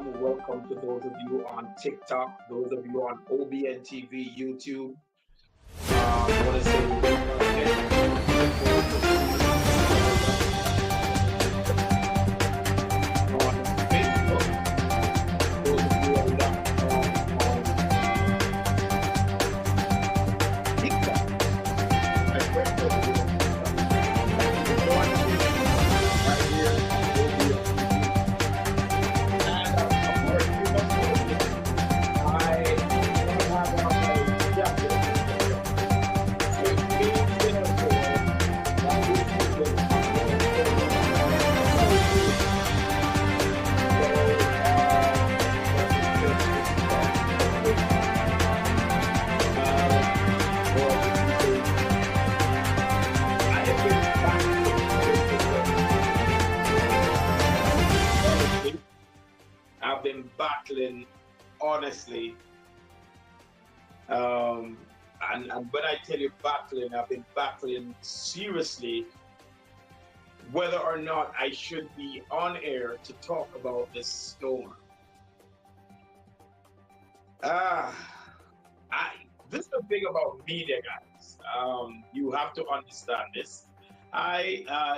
welcome to those of you on TikTok, those of you on OBNTV, YouTube. I want to say welcome again to those of you on Facebook, those of you are locked on TikTok. My friend, those of you on TikTok. Thank you for joining me right here on OBNTV. And of course, you must know me. I want to have on my jacket with me in a prayer that this evening I'm going to share with you. So, let me just start with for this evening. I have been battling, ladies and gentlemen. Honestly, I've been battling, honestly. Um, and when I tell you battling, I've been battling seriously whether or not I should be on air to talk about this storm. This is the thing about media, guys. You have to understand this.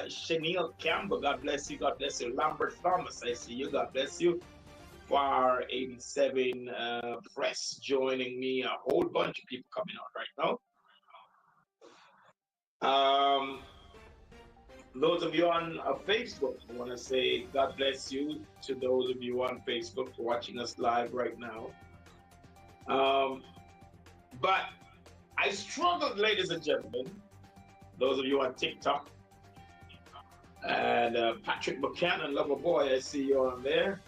Chenille Campbell, God bless you, God bless you. Lambert Thomas, I see you, God bless you. FAR 87 Press joining me, a whole bunch of people coming out right now. Those of you on Facebook, I want to say God bless you to those of you on Facebook watching us live right now. But I struggled, ladies and gentlemen, those of you on TikTok, and Patrick Buchanan, lover boy, I see you on there.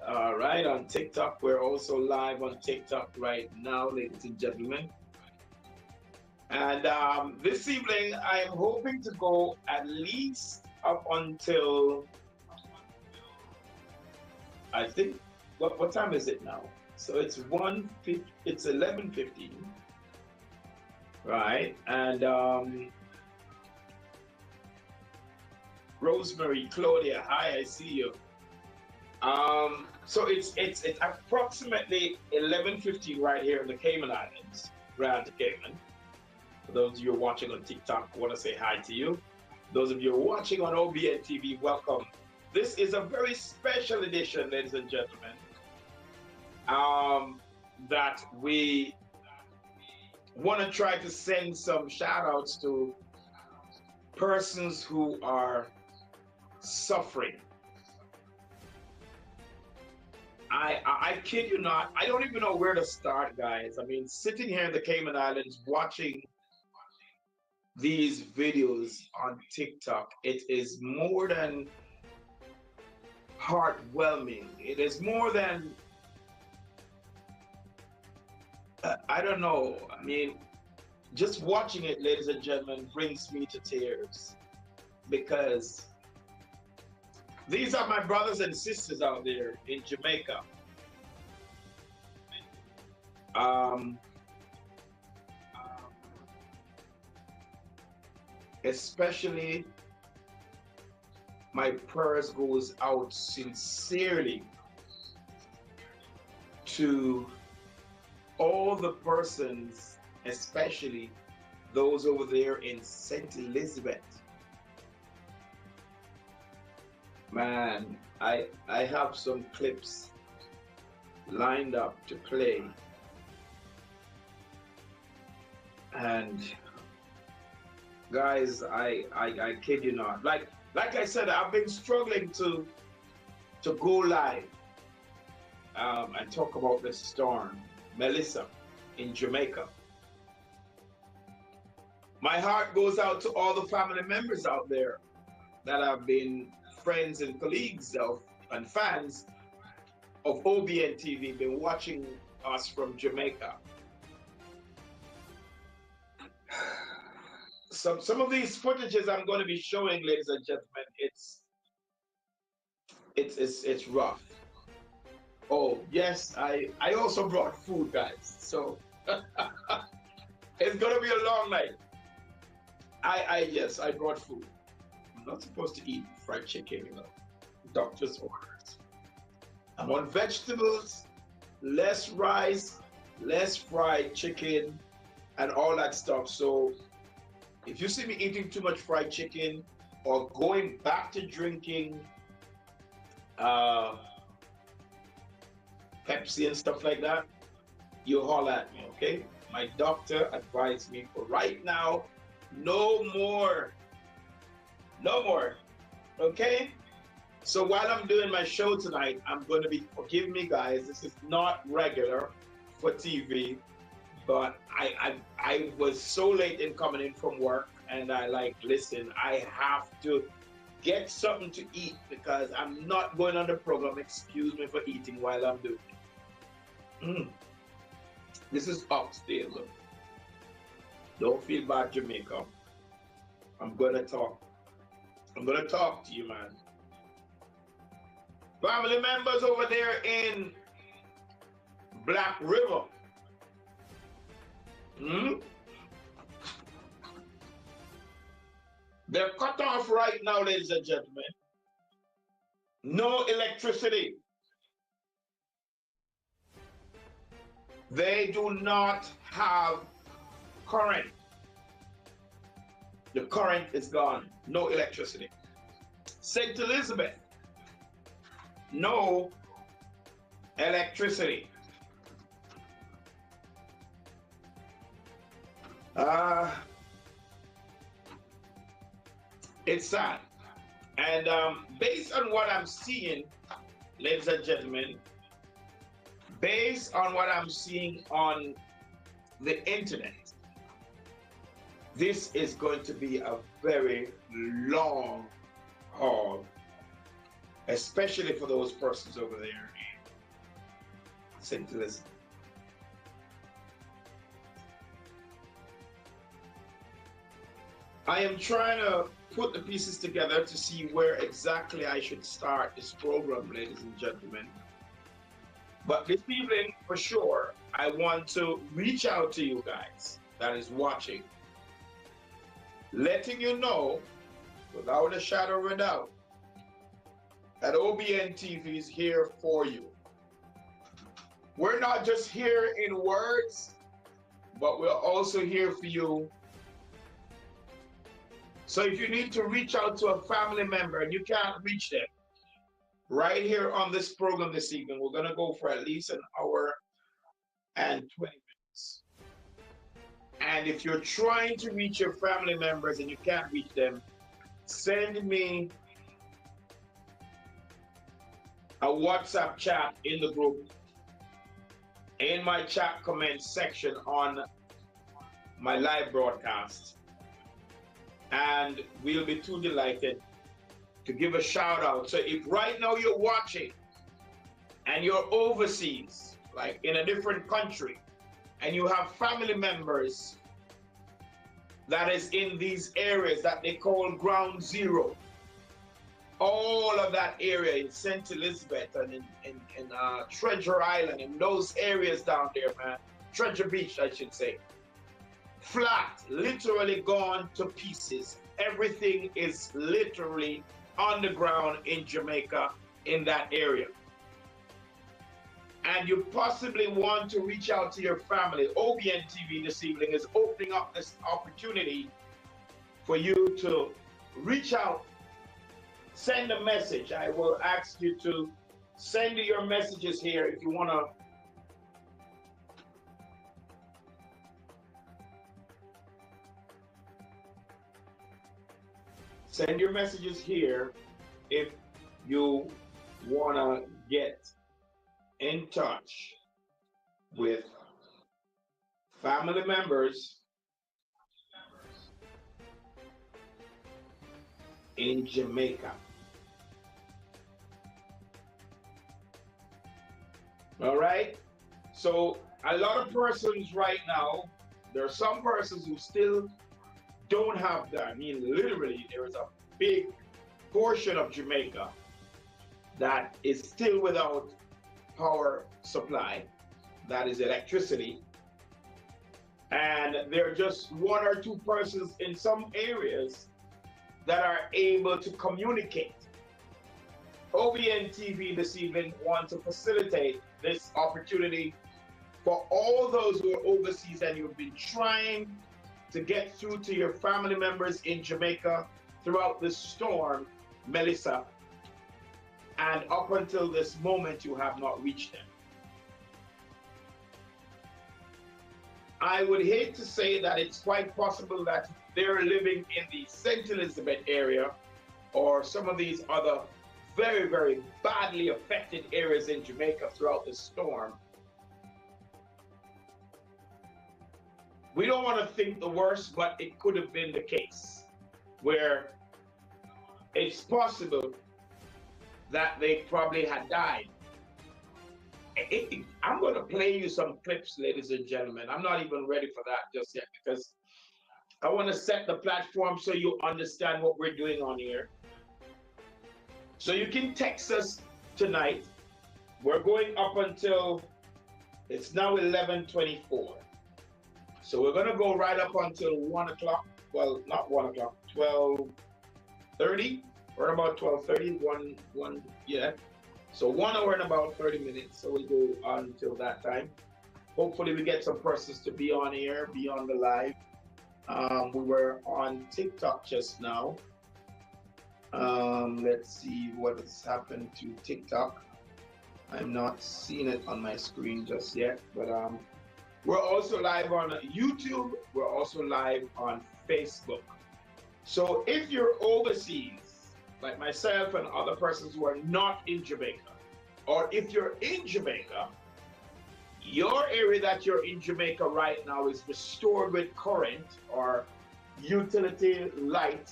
All right, on TikTok. We're also live on TikTok right now, ladies and gentlemen. And this evening, I am hoping to go at least up until, I think, what time is it now? So it's 11:15, right? And Rosemary, Claudia, hi, I see you. So it's approximately 11:15 right here in the Cayman Islands, Grand Cayman. For those of you who are watching on TikTok, I want to say hi to you. Those of you who are watching on OBNTV, welcome. This is a very special edition, ladies and gentlemen, that we want to try to send some shout outs to persons who are suffering. I kid you not, I don't even know where to start, guys. I mean, sitting here in the Cayman Islands watching these videos on TikTok, it is more than heartwarming. It is more than, I don't know. I mean, just watching it, ladies and gentlemen, brings me to tears, because these are my brothers and sisters out there in Jamaica. Especially, my prayers goes out sincerely to all the persons, especially those over there in St. Elizabeth. Man, I have some clips lined up to play, and guys, I kid you not. Like I said, I've been struggling to go live and talk about the storm, Melissa, in Jamaica. My heart goes out to all the family members out there that have been friends and colleagues of and fans of OBNTV, been watching us from Jamaica. Some of these footages I'm going to be showing, ladies and gentlemen, it's rough. Oh yes, I also brought food, guys. So it's gonna be a long night. Yes, I brought food. I'm not supposed to eat fried chicken, you know. Doctor's orders. I'm on vegetables, less rice, less fried chicken, and all that stuff. So if you see me eating too much fried chicken or going back to drinking uh, Pepsi and stuff like that, you holler at me, okay? My doctor advised me for right now, no more, no more, okay? So while I'm doing my show tonight, I'm going to be, forgive me guys, this is not regular for TV, but I was so late in coming in from work, and I like, listen, I have to get something to eat because I'm not going on the program. Excuse me for eating while I'm doing it. This is oxtail, look. Don't feel bad, Jamaica. I'm gonna talk. I'm gonna talk to you, man. Family members over there in Black River. They're cut off right now, ladies and gentlemen. No electricity. They do not have current. The current is gone. No electricity. St. Elizabeth, no electricity. It's sad. And based on what I'm seeing, ladies and gentlemen, based on what I'm seeing on the internet, this is going to be a very long haul, especially for those persons over there in St. Elizabeth. I am trying to put the pieces together to see where exactly I should start this program, ladies and gentlemen. But this evening, for sure, I want to reach out to you guys that is watching, letting you know, without a shadow of a doubt, that OBNTV is here for you. We're not just here in words, but we're also here for you. So if you need to reach out to a family member and you can't reach them, right here on this program this evening, we're going to go for at least an hour and 20 minutes. And if you're trying to reach your family members and you can't reach them, send me a WhatsApp chat in the group, in my chat comment section on my live broadcast. And we'll be too delighted to give a shout out. So if right now you're watching and you're overseas, like in a different country, and you have family members that is in these areas that they call ground zero, all of that area in St. Elizabeth and in Treasure Island, in those areas down there, man, Treasure Beach, I should say, flat, literally gone to pieces. Everything is literally on the ground in Jamaica, in that area. And you possibly want to reach out to your family. OBNTV this evening is opening up this opportunity for you to reach out, send a message. I will ask you to send your messages here if you want to. Send your messages here if you want to get in touch with family members in Jamaica. All right? So a lot of persons right now, there are some persons who still don't have that. I mean, literally, there is a big portion of Jamaica that is still without power supply, that is electricity. And there are just one or two persons in some areas that are able to communicate. OBNTV this evening want to facilitate this opportunity for all those who are overseas and you've been trying to get through to your family members in Jamaica throughout this storm, Melissa, and up until this moment you have not reached them. I would hate to say that it's quite possible that they're living in the St. Elizabeth area or some of these other very, very badly affected areas in Jamaica throughout the storm. We don't want to think the worst, but it could have been the case where it's possible that they probably had died. I'm going to play you some clips, ladies and gentlemen. I'm not even ready for that just yet because I want to set the platform so you understand what we're doing on here. So you can text us tonight. We're going up until, it's now 11:24. So we're going to go right up until 1 o'clock. Well, not 1 o'clock, 12:30. We're about 12:30, one, yeah. So 1 hour and about 30 minutes. So we'll go on until that time. Hopefully we get some persons to be on here, be on the live. We were on TikTok just now. Let's see what has happened to TikTok. I'm not seeing it on my screen just yet, but we're also live on YouTube. We're also live on Facebook. So if you're overseas, like myself and other persons who are not in Jamaica, or if you're in Jamaica, your area that you're in Jamaica right now is restored with current or utility light,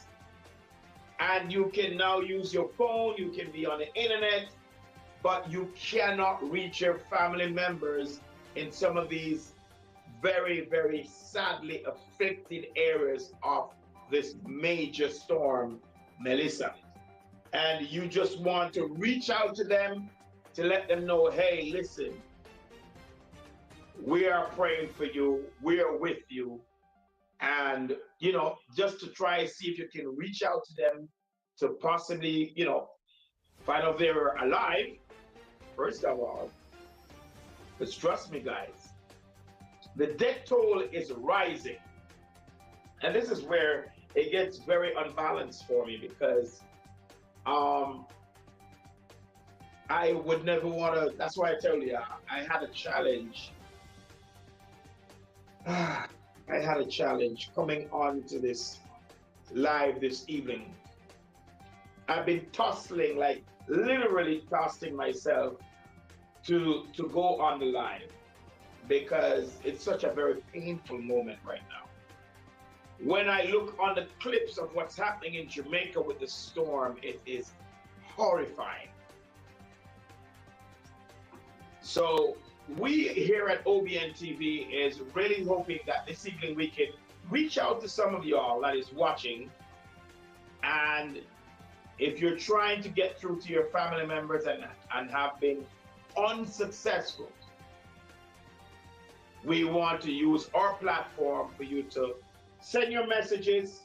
and you can now use your phone, you can be on the internet, but you cannot reach your family members in some of these very, very sadly afflicted areas of this major storm, Melissa. And you just want to reach out to them to let them know, hey, listen, we are praying for you, we are with you. And, you know, just to try see if you can reach out to them to possibly, you know, find out if they're alive, first of all. Because trust me, guys, the death toll is rising. And this is where it gets very unbalanced for me because I would never want to, that's why I tell you, I had a challenge. I had a challenge coming on to this live this evening. I've been tussling, like literally tossing myself to go on the live because it's such a very painful moment right now. When I look on the clips of what's happening in Jamaica with the storm, it is horrifying. So we here at OBNTV is really hoping that this evening we can reach out to some of y'all that is watching, and if you're trying to get through to your family members and have been unsuccessful, we want to use our platform for you to send your messages.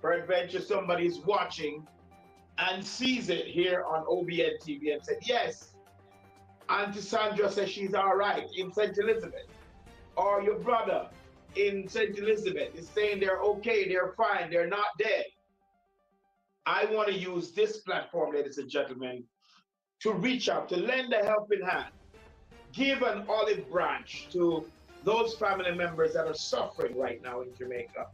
Peradventure somebody's watching and sees it here on OBNTV and said, yes, Auntie Sandra says she's all right in St. Elizabeth. Or your brother in St. Elizabeth is saying they're okay, they're fine, they're not dead. I want to use this platform, ladies and gentlemen, to reach out, to lend a helping hand, give an olive branch to those family members that are suffering right now in Jamaica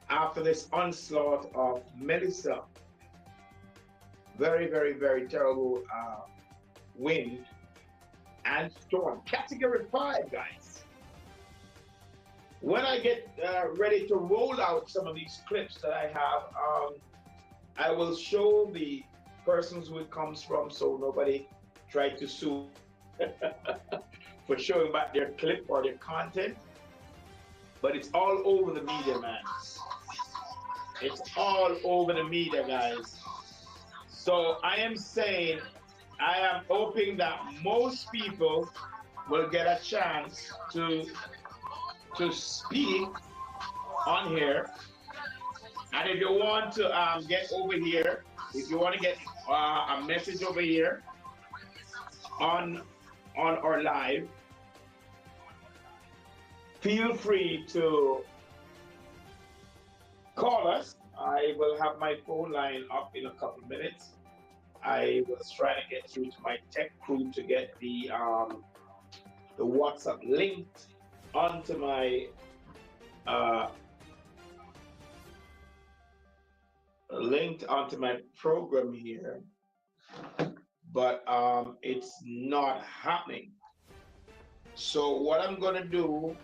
after this onslaught of Melissa. Very, very, very terrible wind and storm. Category 5, guys. When I get ready to roll out some of these clips that I have, I will show the persons who it comes from so nobody try to sue for showing back their clip or their content. But it's all over the media, man. It's all over the media, guys. So I am saying, I am hoping that most people will get a chance to speak on here. And if you want to get over here if you want to get a message over here on our live, feel free to call us. I will have my phone line up in a couple of minutes. I was trying to get through to my tech crew to get the WhatsApp uh, linked onto my program here, but it's not happening. So what I'm gonna do,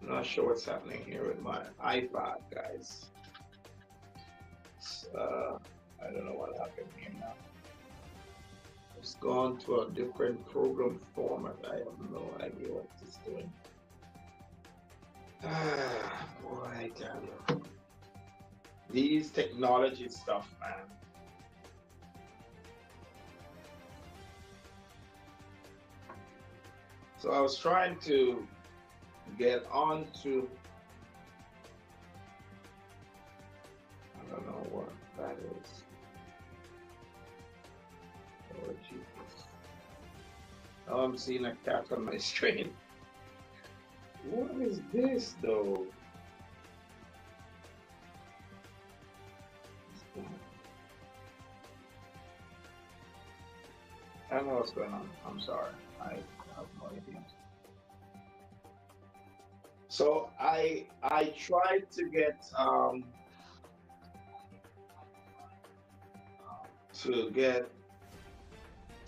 I'm not sure what's happening here with my iPad, guys. I don't know what happened here now. It's gone to a different program format. I have no idea what it's doing. Boy, I tell you. These technology stuff, man. So I was trying to get onto, I don't know what that is. Oh, Jesus. Oh, I'm seeing a cat on my screen. What is this, though? I don't know what's going on. I'm sorry. I have no idea. So I tried to get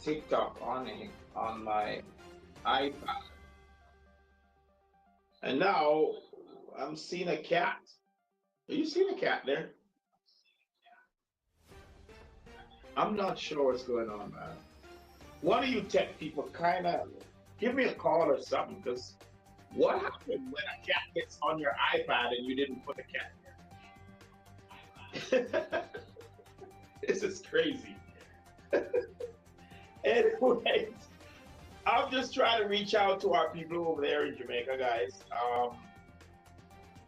TikTok on my iPad, and now I'm seeing a cat. Are you seeing a cat there? I'm not sure what's going on, man. One of you tech people kind of give me a call or something, because what happened when a cat gets on your iPad and you didn't put a cat there? This is crazy. Anyways, I'm just trying to reach out to our people over there in Jamaica, guys.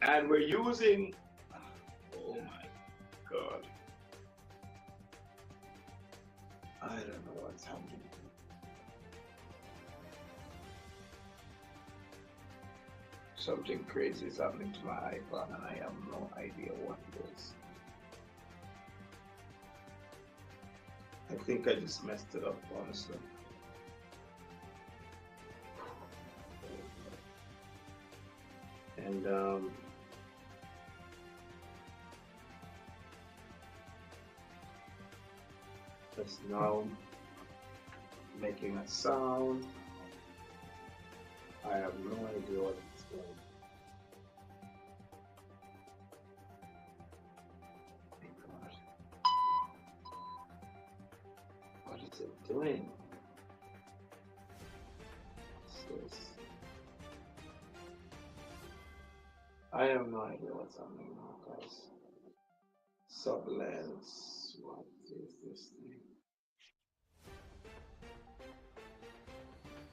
And we're using, oh my God. I don't know what's happening. Something crazy is happening to my iPhone and I have no idea what it is. I think I just messed it up, honestly. And it's now making a sound. I have no idea what it's doing. What is it doing? What's this? I have no idea what's happening now, guys. Sublens. What is this thing?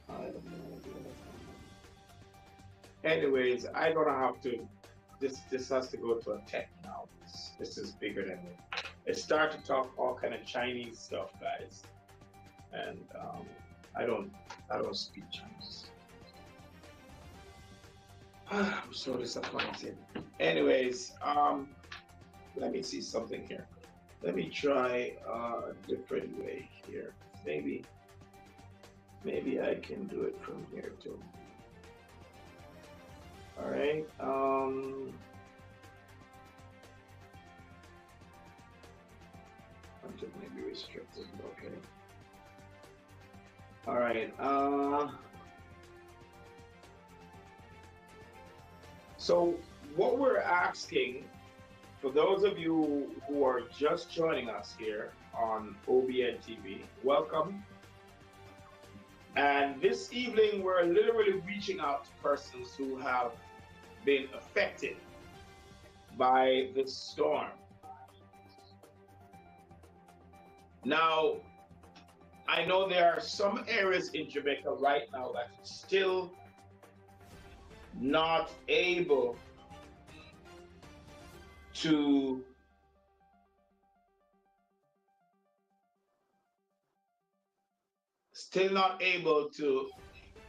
I have no idea what's happening. Anyways, I'm gonna have to. This has to go to a tech now. This is bigger than me. It started to talk all kind of Chinese stuff, guys, and I don't speak Chinese. I'm so disappointed. Anyways, let me see something here. Let me try a different way here. Maybe I can do it from here too. All right. Content may be restricted. Okay. All right. So what we're asking, for those of you who are just joining us here on OBNTV, welcome. And this evening, we're literally reaching out to persons who have been affected by this storm. Now, I know there are some areas in Jamaica right now that are still not able to still not able to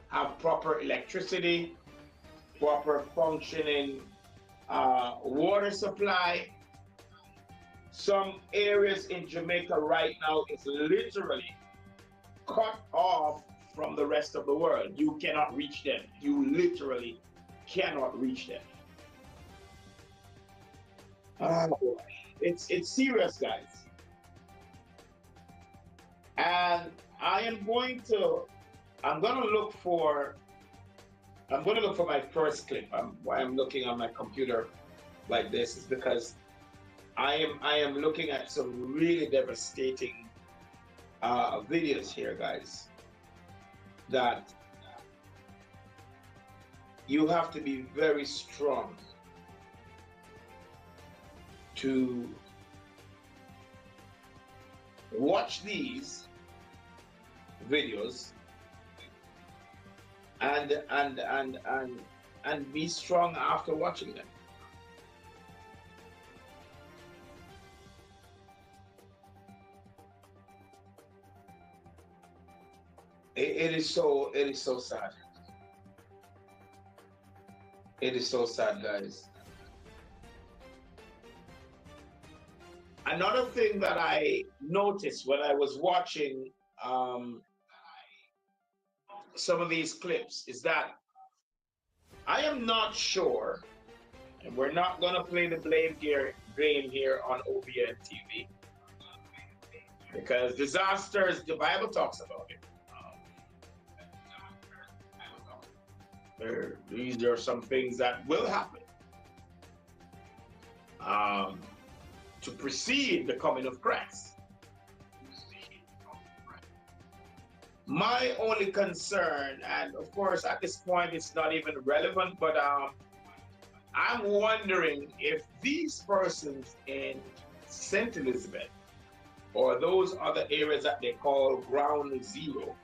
have proper electricity, proper functioning water supply. Some areas in Jamaica right now is literally cut off from the rest of the world. You cannot reach them. You literally cannot reach them. Oh, it's serious, guys. And I'm gonna look for my first clip. Why I'm looking on my computer like this is because I am looking at some really devastating videos here, guys, that you have to be very strong to watch these videos and be strong after watching them. It is so sad. It is so sad, guys. Another thing that I noticed when I was watching some of these clips is that I am not sure, and we're not going to play the game here on OBNTV, because disasters, the Bible talks about it. These are some things that will happen to precede the coming of Christ. My only concern, and of course at this point it's not even relevant, but I'm wondering if these persons in St. Elizabeth or those other areas that they call ground zero,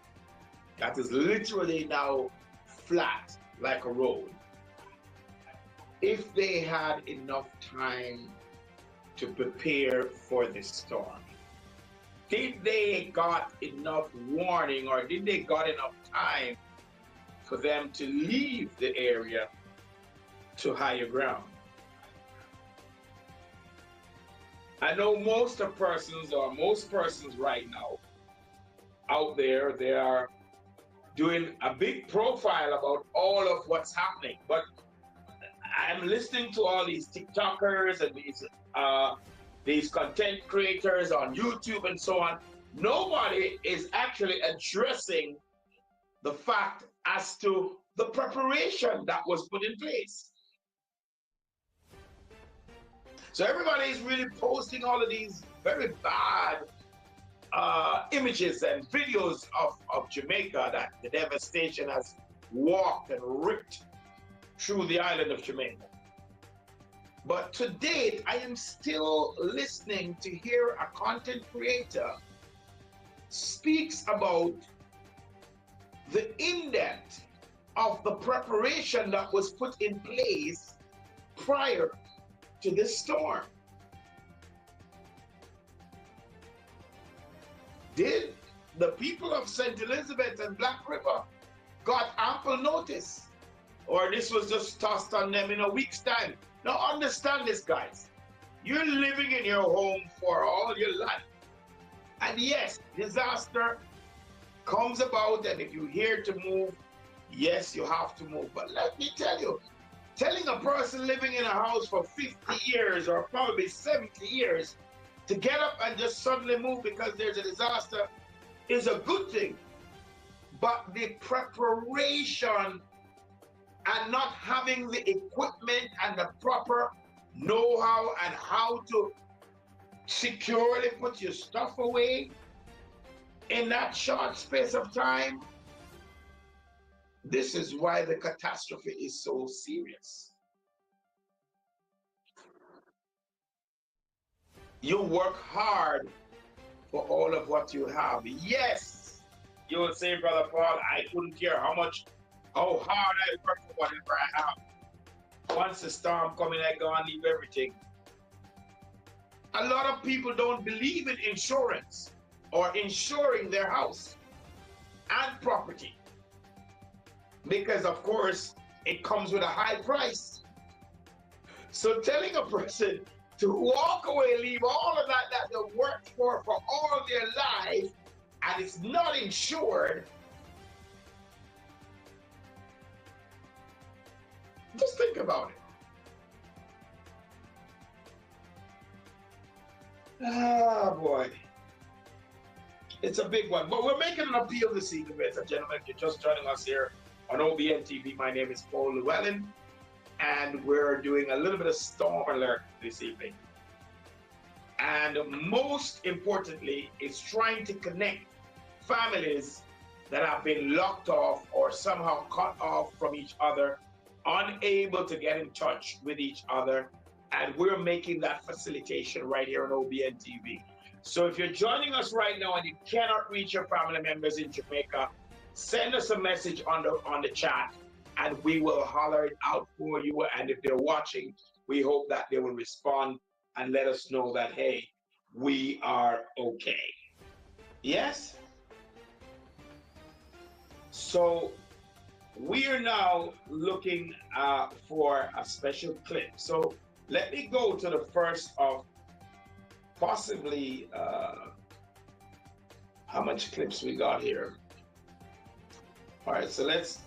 that is literally now flat like a road, if they had enough time to prepare for this storm. Did they got enough warning, or did they got enough time for them to leave the area to higher ground? I know most persons right now out there, they are doing a big profile about all of what's happening, but I'm listening to all these TikTokers and these content creators on YouTube and so on. Nobody is actually addressing the fact as to the preparation that was put in place. So everybody is really posting all of these very bad images and videos of Jamaica, that the devastation has walked and ripped through the island of Jamaica. But to date, I am still listening to hear a content creator speaks about the in-depth of the preparation that was put in place prior to this storm. Did the people of St. Elizabeth and Black River got ample notice, or this was just tossed on them in a week's time? Now understand this, guys. You're living in your home for all your life. And yes, disaster comes about, and if you're here to move, yes, you have to move. But let me tell you, telling a person living in a house for 50 years or probably 70 years to get up and just suddenly move because there's a disaster is a good thing. But the preparation and not having the equipment and the proper know-how and how to securely put your stuff away in that short space of time, this is why the catastrophe is so serious. You work hard for all of what you have. Yes, you will say, Brother Paul, I couldn't care how much how hard I work for whatever I have. Once the storm coming, I go and leave everything. A lot of people don't believe in insurance or insuring their house and property because, of course, it comes with a high price. So telling a person to walk away, leave all of that they worked for all their life, and it's not insured, just think about it. Ah, boy. It's a big one. But we're making an appeal this evening, ladies and gentlemen. If you're just joining us here on OBNTV, my name is Paul Llewellyn, and we're doing a little bit of storm alert this evening. And most importantly, it's trying to connect families that have been locked off or somehow cut off from each other, unable to get in touch with each other. And we're making that facilitation right here on OBNTV. So if you're joining us right now and you cannot reach your family members in Jamaica, send us a message on the chat and we will holler it out for you. And if they're watching, we hope that they will respond and let us know that, hey, we are okay. Yes? So we are now looking for a special clip. So let me go to the first of possibly, how much clips we got here? All right, so let's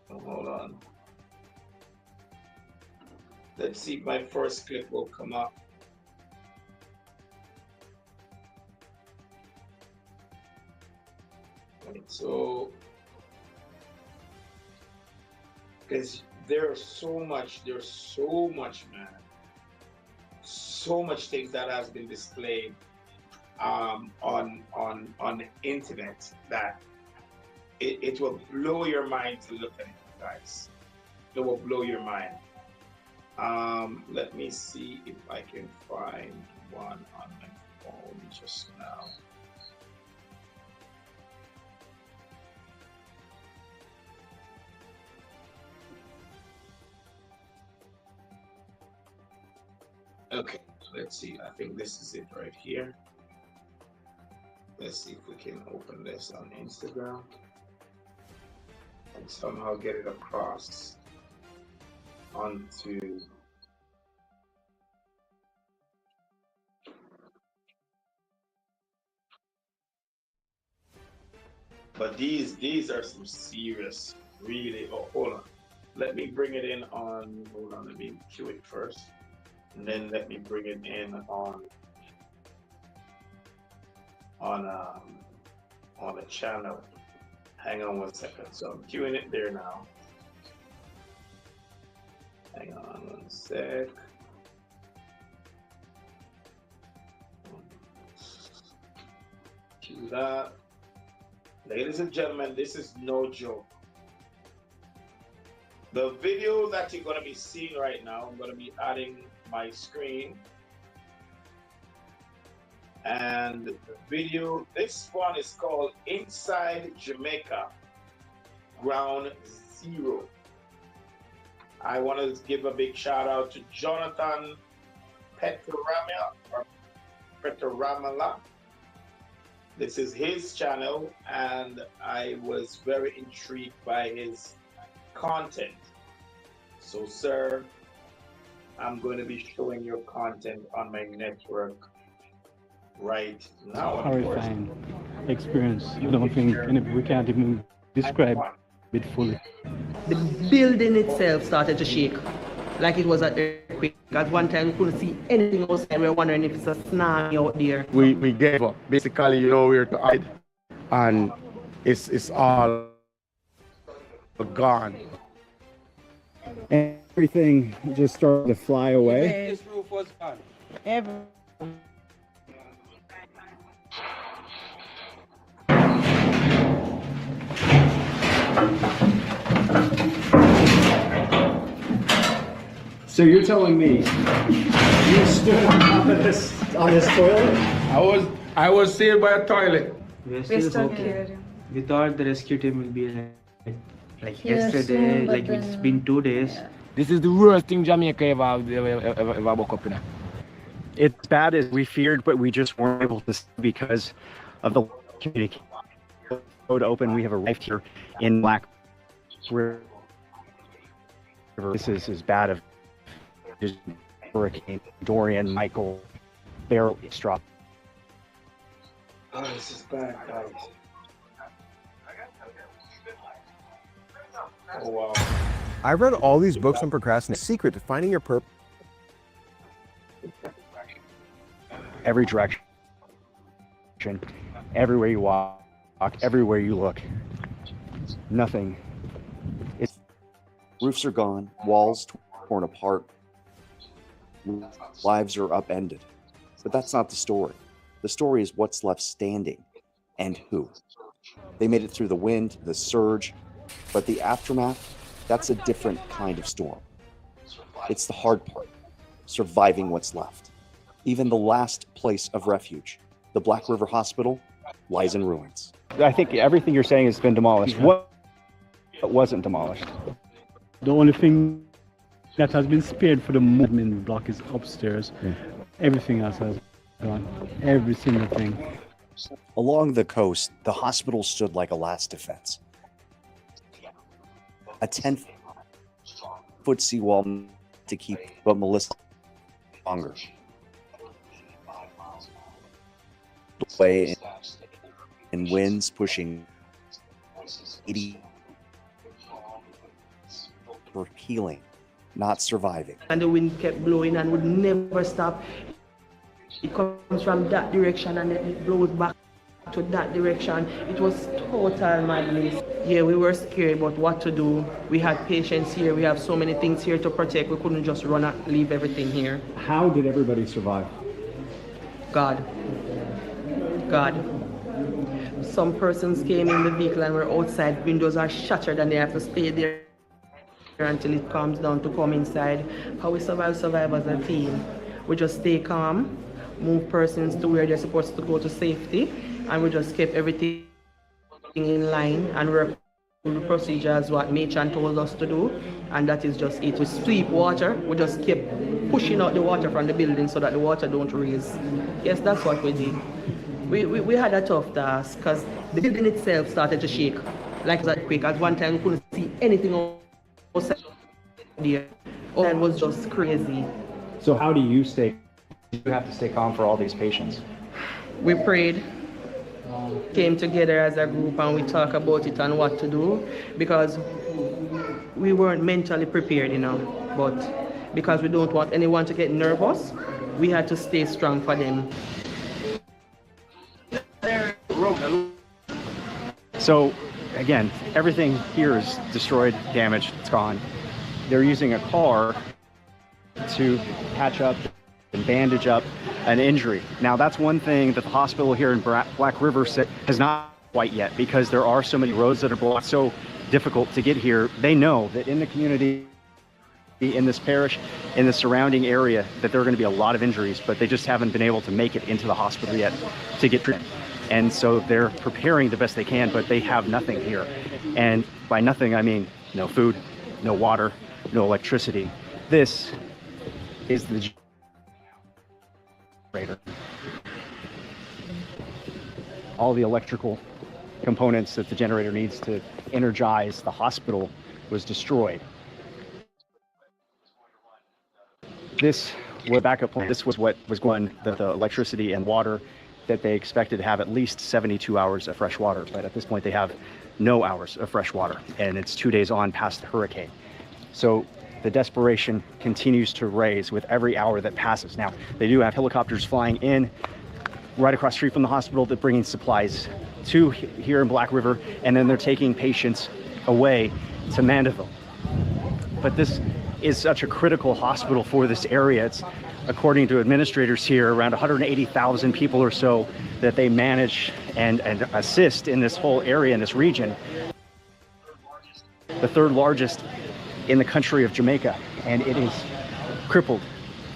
hold on. Let's see if my first clip will come up. Right, so, because there's so much, man. So much things that has been displayed on the internet that it will blow your mind to look at it, guys. It will blow your mind. Let me see if I can find one on my phone just now. Okay, let's see. I think this is it right here. Let's see if we can open this on Instagram and somehow get it across onto. But these are some serious, really. Oh, hold on. Let me bring it in on. Hold on. Let me cue it first. And then let me bring it in on a channel. Hang on 1 second. So I'm queuing it there now. Hang on 1 sec. Cue that. Ladies and gentlemen, this is no joke. The video that you're going to be seeing right now, I'm going to be adding my screen. And the video, this one is called Inside Jamaica, Ground Zero. I want to give a big shout out to Jonathan Petramala. This is his channel, and I was very intrigued by his content. So, sir, I'm going to be showing your content on my network right now. Horrifying experience. I don't think we can't even describe it fully. The building itself started to shake like it was an earthquake. At one time we couldn't see anything outside. We were wondering if it's a tsunami out there. We gave up. Basically, you know, we're to hide, and it's all gone. And everything just started to fly away. This roof was gone. So you're telling me you stood on top of this toilet? I was saved by a toilet. We're still okay. We thought the rescue team will be here. like Here yesterday, soon, but like it's then- been 2 days. Yeah. This is the worst thing Jamaica ever woke up in. It's bad as we feared, but we just weren't able to see because of the communication road open. We have arrived here in Black River. This is as bad of just Hurricane Dorian, Michael, barely struck. Oh, this is bad, guys. Oh, wow. I read all these books on procrastination. Secret to finding your purpose. Every direction, everywhere you walk, everywhere you look, nothing. Roofs are gone, walls torn apart, lives are upended. But that's not the story. The story is what's left standing and who. They made it through the wind, the surge, but the aftermath, that's a different kind of storm. It's the hard part, surviving what's left. Even the last place of refuge, the Black River Hospital, lies in ruins. I think everything you're saying has been demolished. What wasn't demolished? The only thing that has been spared for the movement block is upstairs. Everything else has gone. Every single thing. Along the coast, the hospital stood like a last defense. A 10-foot seawall to keep but Melissa longer. Way in winds pushing 80 for healing, not surviving. And the wind kept blowing and would never stop. It comes from that direction and then it blows back to that direction. It was total madness. Yeah, we were scared about what to do. We had patients here. We have so many things here to protect. We couldn't just run and leave everything here. How did everybody survive? God. Some persons came in the vehicle and were outside. Windows are shattered and they have to stay there until it calms down to come inside. How we survive as a team. We just stay calm, move persons to where they're supposed to go to safety, and we just kept everything in line and work the procedure as what Machan told us to do, and that is just it. We sweep water, we just kept pushing out the water from the building so that the water don't raise. Yes, that's what we did. We had a tough task because the building itself started to shake like that quick. At one time we couldn't see anything outside there. It was just crazy. So how do you have to stay calm for all these patients? We prayed, came together as a group and we talked about it and what to do because we weren't mentally prepared, but because we don't want anyone to get nervous, we had to stay strong for them. So again, everything here is destroyed, damaged, it's gone. They're using a car to patch up and bandage up an injury. Now that's one thing that the hospital here in Black River has not quite yet, because there are so many roads that are blocked, so difficult to get here. They know that in the community, in this parish, in the surrounding area, that there are going to be a lot of injuries, but they just haven't been able to make it into the hospital yet to get treatment. And so they're preparing the best they can, but they have nothing here. And by nothing, I mean no food, no water, no electricity. This is the generator. All the electrical components that the generator needs to energize the hospital was destroyed. This was backup plan. This was what was going, the electricity and water that they expected to have at least 72 hours of fresh water. But at this point, they have no hours of fresh water, and it's 2 days on past the hurricane. So the desperation continues to raise with every hour that passes. Now, they do have helicopters flying in right across the street from the hospital. They're bringing supplies to here in Black River, and then they're taking patients away to Mandeville. But this is such a critical hospital for this area. It's, according to administrators here, around 180,000 people or so that they manage and assist in this whole area, in this region. The third largest in the country of Jamaica, and it is crippled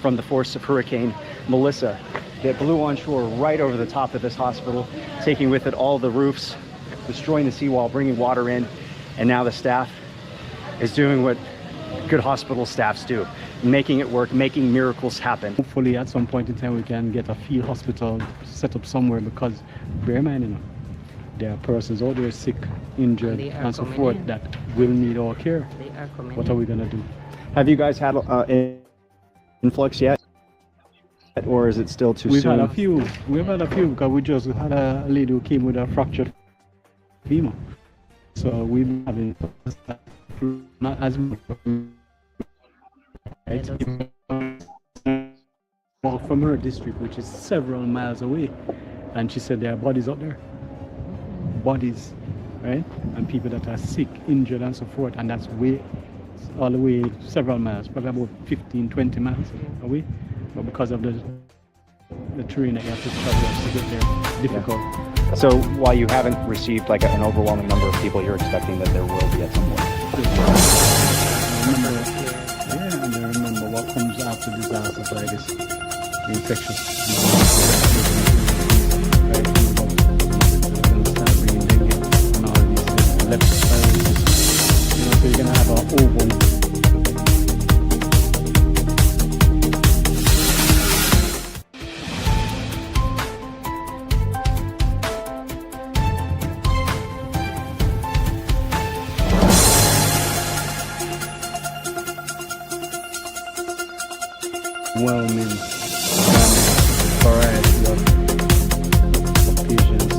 from the force of Hurricane Melissa that blew on shore right over the top of this hospital, taking with it all the roofs, destroying the seawall, bringing water in, And now the staff is doing what good hospital staffs do, making it work, making miracles happen. Hopefully at some point in time we can get a field hospital set up somewhere, because bear in mind, you know, there are persons out there sick, injured, and so forth that will need our care. They are coming. What are we gonna do? Have you guys had influx yet? Or is it still too We've soon? had a few. We've had a few because we just had a lady who came with a fractured femur. So we've been having not as much. Right? Walk from her district, which is several miles away, and she said there are bodies out there. Bodies, right? And people that are sick, injured, and so forth, and that's way all the way several miles, probably about 15, 20 miles away. But because of the terrain that you have to travel to get there, difficult. Yeah. So while you haven't received like an overwhelming number of people, you're expecting that there will be at some point. And I remember what comes after disasters like this, infectious disease. Right? We're going to start bringing dengue and all these things, leptospirosis. You know, so you're going to have an overwhelming. Variety of occasions,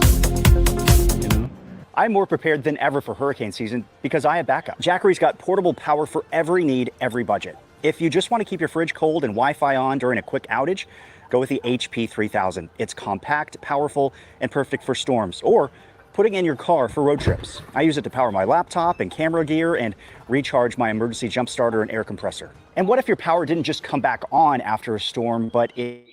you know. I'm more prepared than ever for hurricane season because I have backup. Jackery's got portable power for every need, every budget. If you just want to keep your fridge cold and Wi-Fi on during a quick outage, go with the HP 3000. It's compact, powerful, and perfect for storms, or putting in your car for road trips. I use it to power my laptop and camera gear and recharge my emergency jump starter and air compressor. And what if your power didn't just come back on after a storm, but it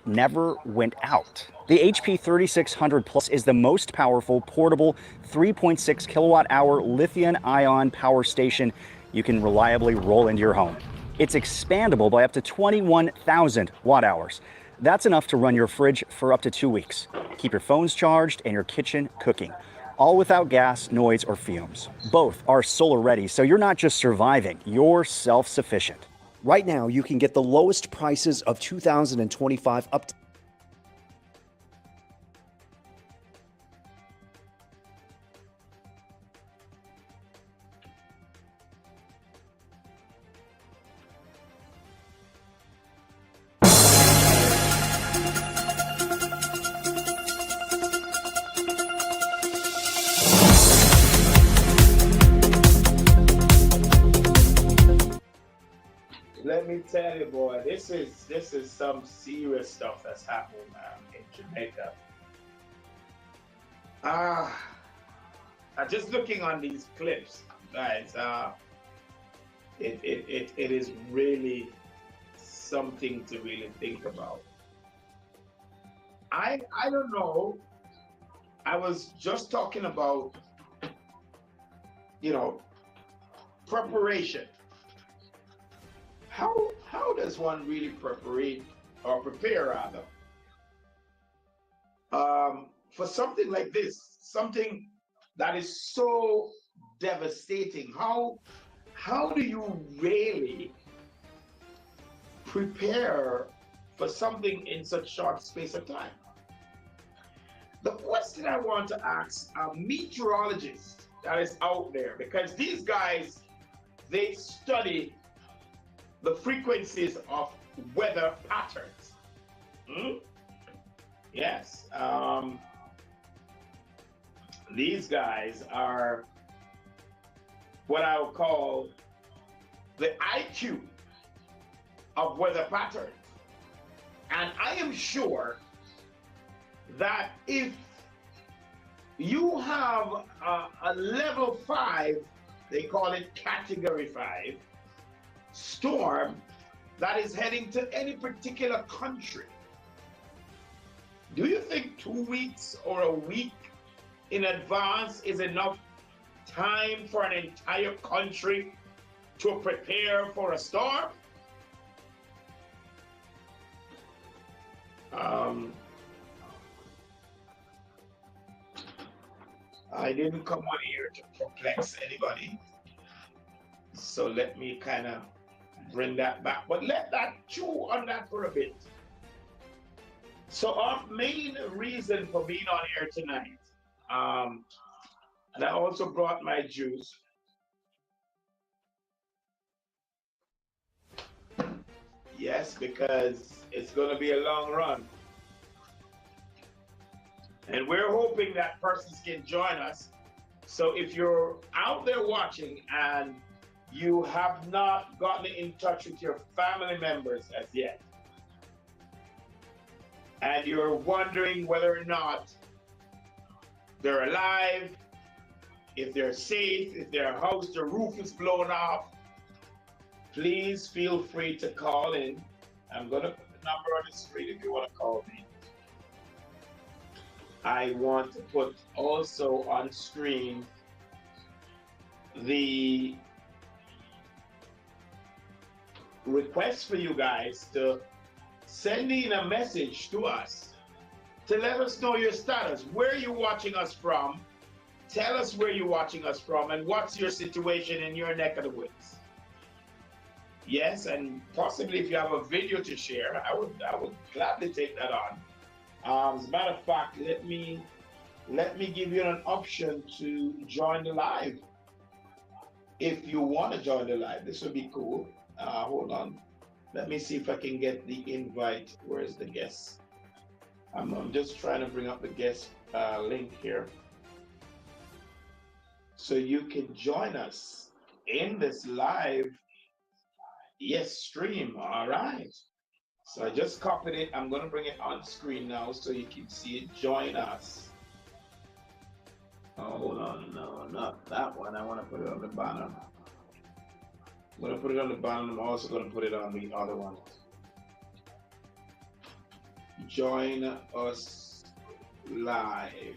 never went out? The HP 3600 Plus is the most powerful, portable, 3.6 kilowatt hour lithium-ion power station you can reliably roll into your home. It's expandable by up to 21,000 watt hours. That's enough to run your fridge for up to 2 weeks. Keep your phones charged and your kitchen cooking, all without gas, noise, or fumes. Both are solar ready, so you're not just surviving, you're self-sufficient. Right now, you can get the lowest prices of 2025 up to Let me tell you, boy, this is some serious stuff that's happening in Jamaica. Just looking on these clips, guys, it is really something to really think about. I don't know. I was just talking about, you know, preparation. How does one really prepare rather for something like this, something that is so devastating? How do you really prepare for something in such short space of time? The question I want to ask a meteorologist that is out there, because these guys, they study the frequencies of weather patterns. Yes. These guys are what I would call the IQ of weather patterns. And I am sure that if you have a level 5, they call it category 5, storm that is heading to any particular country, do you think 2 weeks or a week in advance is enough time for an entire country to prepare for a storm? I didn't come on here to perplex anybody. So let me kind of bring that back. But let that chew on that for a bit. So our main reason for being on here tonight, and I also brought my juice. Yes, because it's going to be a long run. And we're hoping that persons can join us. So if you're out there watching and you have not gotten in touch with your family members as yet, and you're wondering whether or not they're alive, if they're safe, if their house, their roof is blown off, please feel free to call in. I'm going to put the number on the screen if you want to call me. I want to put also on screen the request for you guys to send in a message to us to let us know your status. Where are you watching us from? Tell us where you're watching us from and what's your situation in your neck of the woods. Yes, and possibly if you have a video to share, I would gladly take that on. As a matter of fact, let me give you an option to join the live. If you want to join the live, this would be cool. Hold on. Let me see if I can get the invite. Where's the guest? I'm just trying to bring up the guest link here. So you can join us in this live, yes, stream. All right. So I just copied it. I'm going to bring it on screen now so you can see it. Join us. Oh, hold on. No, not that one. I want to put it on the bottom. I'm going to put it on the bottom. I'm also going to put it on the other one. Join us live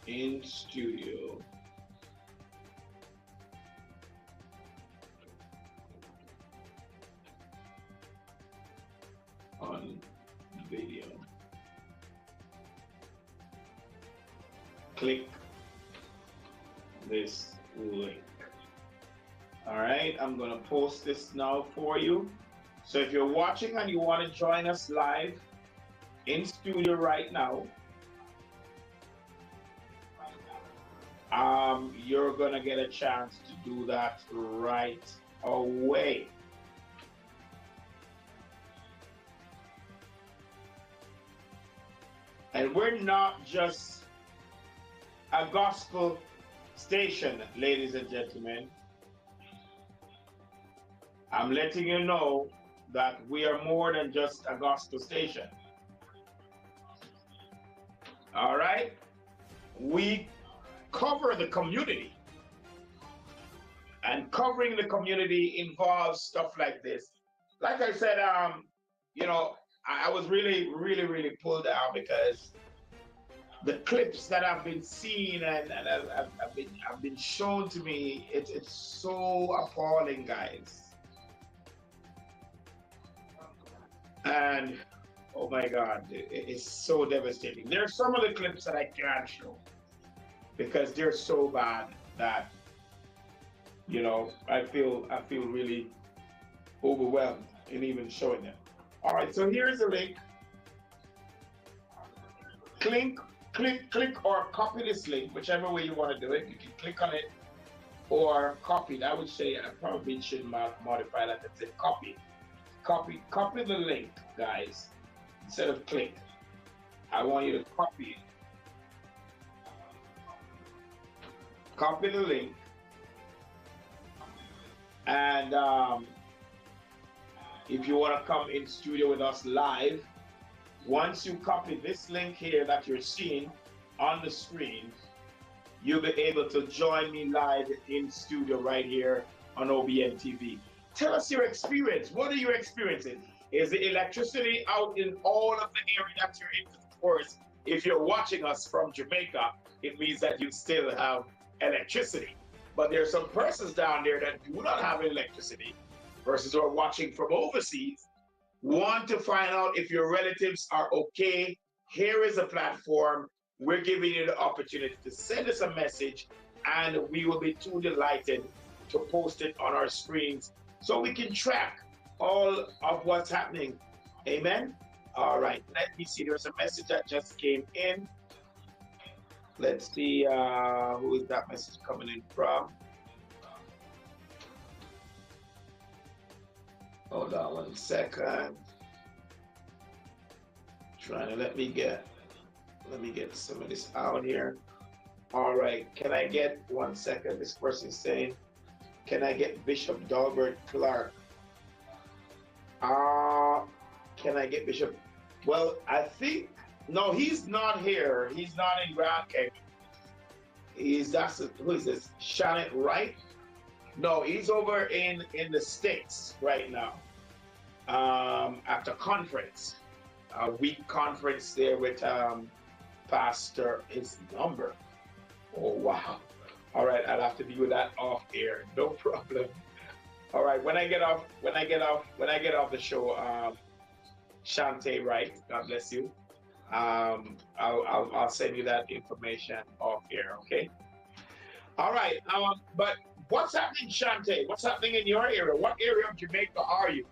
in studio. On video. Click this link. All right, I'm going to post this now for you. So if you're watching and you want to join us live in studio right now, you're going to get a chance to do that right away. And we're not just a gospel station, ladies and gentlemen. I'm letting you know that we are more than just a gospel station. All right? We cover the community. And covering the community involves stuff like this. Like I said, you know, I was really pulled out because the clips that I've been seeing and have been shown to me, it's so appalling, guys. And oh my God, it's so devastating. There are some of the clips that I can't show because they're so bad that, you know, I feel really overwhelmed in even showing them. All right, so here's the link. Click or copy this link, whichever way you want to do it. You can click on it or copy it. I would say I probably should modify that and say copy. Copy the link, guys, instead of click. I want you to copy it. Copy the link. And if you want to come in studio with us live, once you copy this link here that you're seeing on the screen, you'll be able to join me live in studio right here on OBNTV. Tell us your experience. What are you experiencing? Is the electricity out in all of the area that you're in? Of course, if you're watching us from Jamaica, it means that you still have electricity. But there are some persons down there that do not have electricity, persons who are watching from overseas, want to find out if your relatives are okay. Here is a platform we're giving you the opportunity to send us a message, and we will be too delighted to post it on our screens so we can track all of what's happening. Amen. All right, let me see. There's a message that just came in. Let's see who is that message coming in from. Hold on 1 second. Trying to let me get some of this out here. All right, can I get 1 second? This person is saying, can I get Bishop Dalbert Clark? Can I get Bishop? Well, I think, no, he's not here. He's not in Grand Canyon. Who is this? Shannon Wright? No, he's over in the States right now. At a conference, a week conference there with Pastor, his number. Oh wow. All right, I'll have to deal with that off air. No problem. All right, when I get off the show, Shante Wright, God bless you. I'll send you that information off air, okay? All right, but what's happening, Shante? What's happening in your area? What area of Jamaica are you?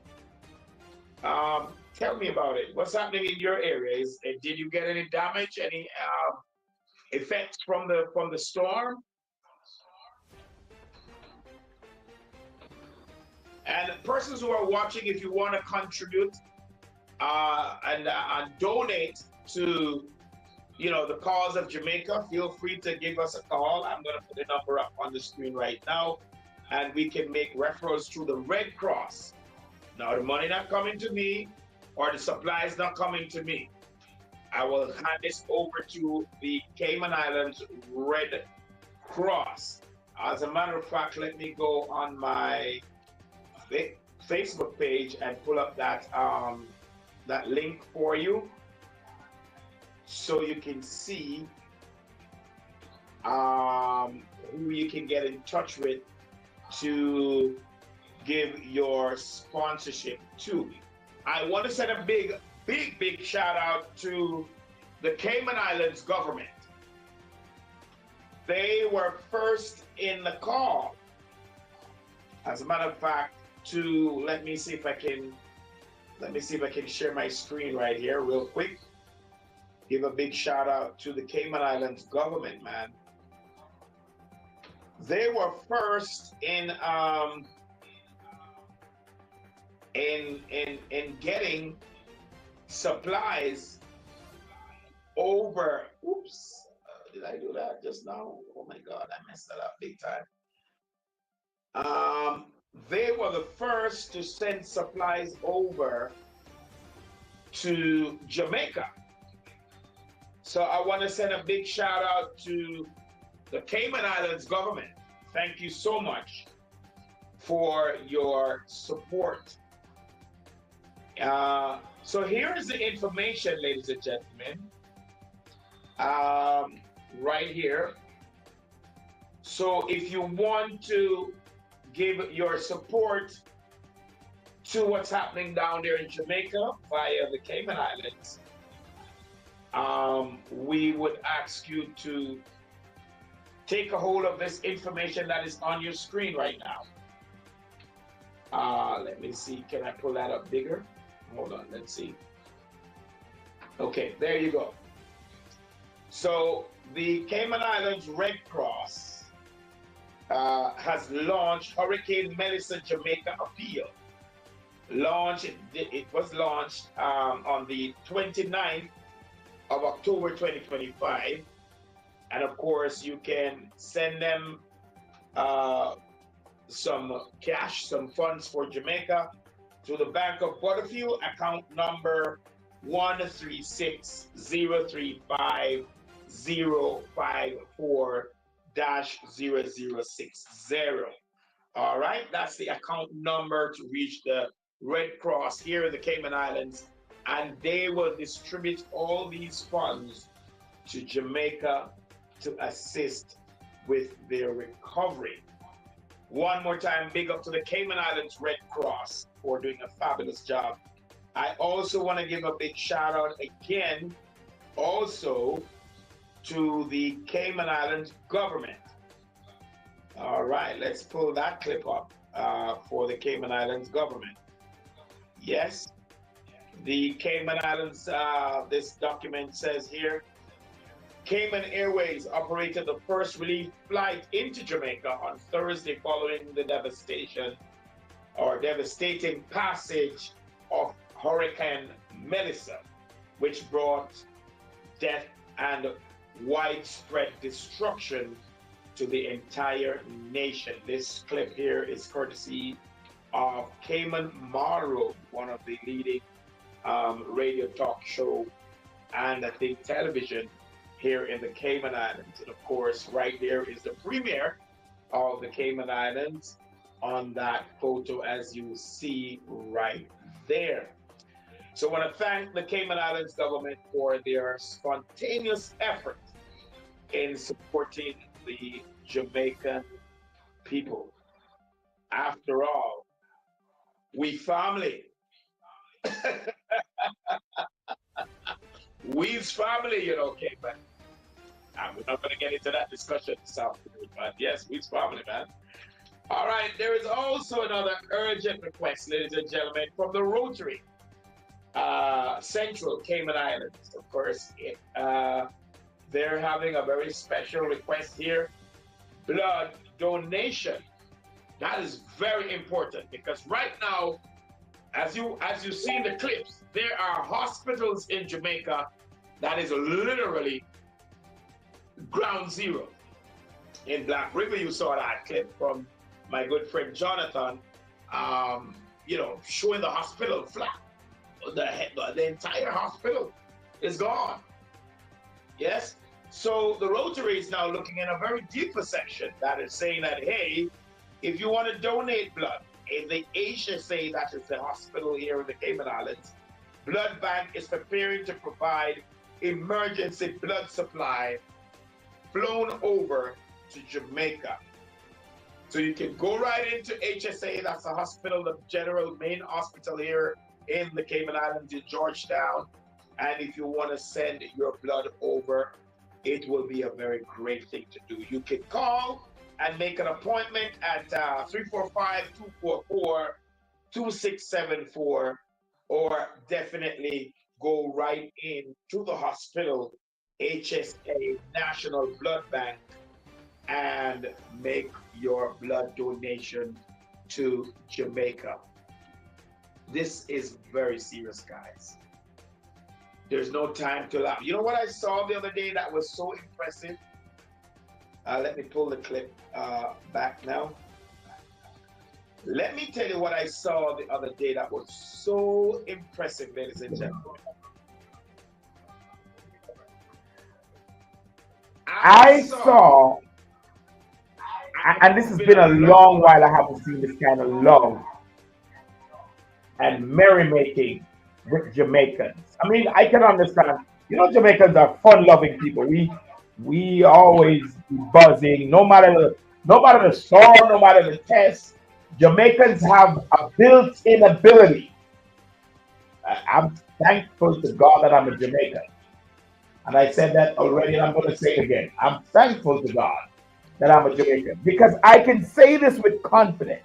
Tell me about it. What's happening in your area? Did you get any damage? Any effects from the storm? And persons who are watching, if you want to contribute and donate to the cause of Jamaica, feel free to give us a call. I'm going to put the number up on the screen right now, and we can make referrals through the Red Cross. Now, the money not coming to me, or the supplies not coming to me. I will hand this over to the Cayman Islands Red Cross. As a matter of fact, let me go on my Facebook page and pull up that link for you, so you can see who you can get in touch with to give your sponsorship to. I want to send a big shout out to the Cayman Islands government. They were first in the call. As a matter of fact, let me see if I can share my screen right here real quick. Give a big shout out to the Cayman Islands government, man. They were first in getting supplies over. Oops, did I do that just now? Oh my God, I messed that up big time. They were the first to send supplies over to Jamaica. So I want to send a big shout out to the Cayman Islands government. Thank you so much for your support. So here is the information, ladies and gentlemen, right here. So if you want to give your support to what's happening down there in Jamaica via the Cayman Islands, we would ask you to take a hold of this information that is on your screen right now. Let me see, can I pull that up bigger? Hold on, let's see. Okay, there you go. So the Cayman Islands Red Cross has launched Hurricane Melissa Jamaica Appeal. It was launched on the 29th of October 2025. And of course, you can send them some cash, some funds for Jamaica to the Bank of Butterfield, account number 136035054-0060. All right, that's the account number to reach the Red Cross here in the Cayman Islands, and they will distribute all these funds to Jamaica to assist with their recovery. One more time, big up to the Cayman Islands Red Cross for doing a fabulous job. I also want to give a big shout out again also to the Cayman Islands government. All right, let's pull that clip up for the Cayman Islands government. Yes, the Cayman Islands, this document says here, Cayman Airways operated the first relief flight into Jamaica on Thursday following the devastating passage of Hurricane Melissa, which brought death and widespread destruction to the entire nation. This clip here is courtesy of Cayman Marrow, one of the leading radio talk show and I think television here in the Cayman Islands. And of course, right there is the premier of the Cayman Islands on that photo, as you see right there. So I want to thank the Cayman Islands government for their spontaneous effort in supporting the Jamaican people. After all, we family. We's family, you know, Cayman. We're not going to get into that discussion this afternoon, but yes, we's family, man. All right, there is also another urgent request, ladies and gentlemen, from the Rotary Central Cayman Islands. Of course, they're having a very special request here, blood donation. That is very important because right now, as you see in the clips, there are hospitals in Jamaica that is literally ground zero. In Black River, you saw that clip from my good friend Jonathan, you know, showing the hospital flat. The entire hospital is gone. Yes? So the Rotary is now looking in a very deeper section that is saying that, hey, if you want to donate blood, in the HSA, that is the hospital here in the Cayman Islands, Blood Bank is preparing to provide emergency blood supply flown over to Jamaica. So you can go right into HSA, that's the hospital, the general main hospital here in the Cayman Islands in Georgetown. And if you want to send your blood over, it will be a very great thing to do. You can call and make an appointment at 345-244-2674, or definitely go right in to the hospital, HSA National Blood Bank, and make your blood donation to Jamaica. This is very serious, guys. There's no time to laugh. You know what I saw the other day that was so impressive? Let me pull the clip back now. Let me tell you what I saw the other day that was so impressive, ladies and gentlemen. I saw, and this has been a long while I haven't seen this kind of love and merrymaking with Jamaicans. I mean, I can understand, you know, Jamaicans are fun-loving people. We always be buzzing, no matter the storm, no matter the test. Jamaicans have a built-in ability. I'm thankful to God that I'm a Jamaican. And I said that already, and I'm going to say it again. I'm thankful to God that I'm a Jamaican because I can say this with confidence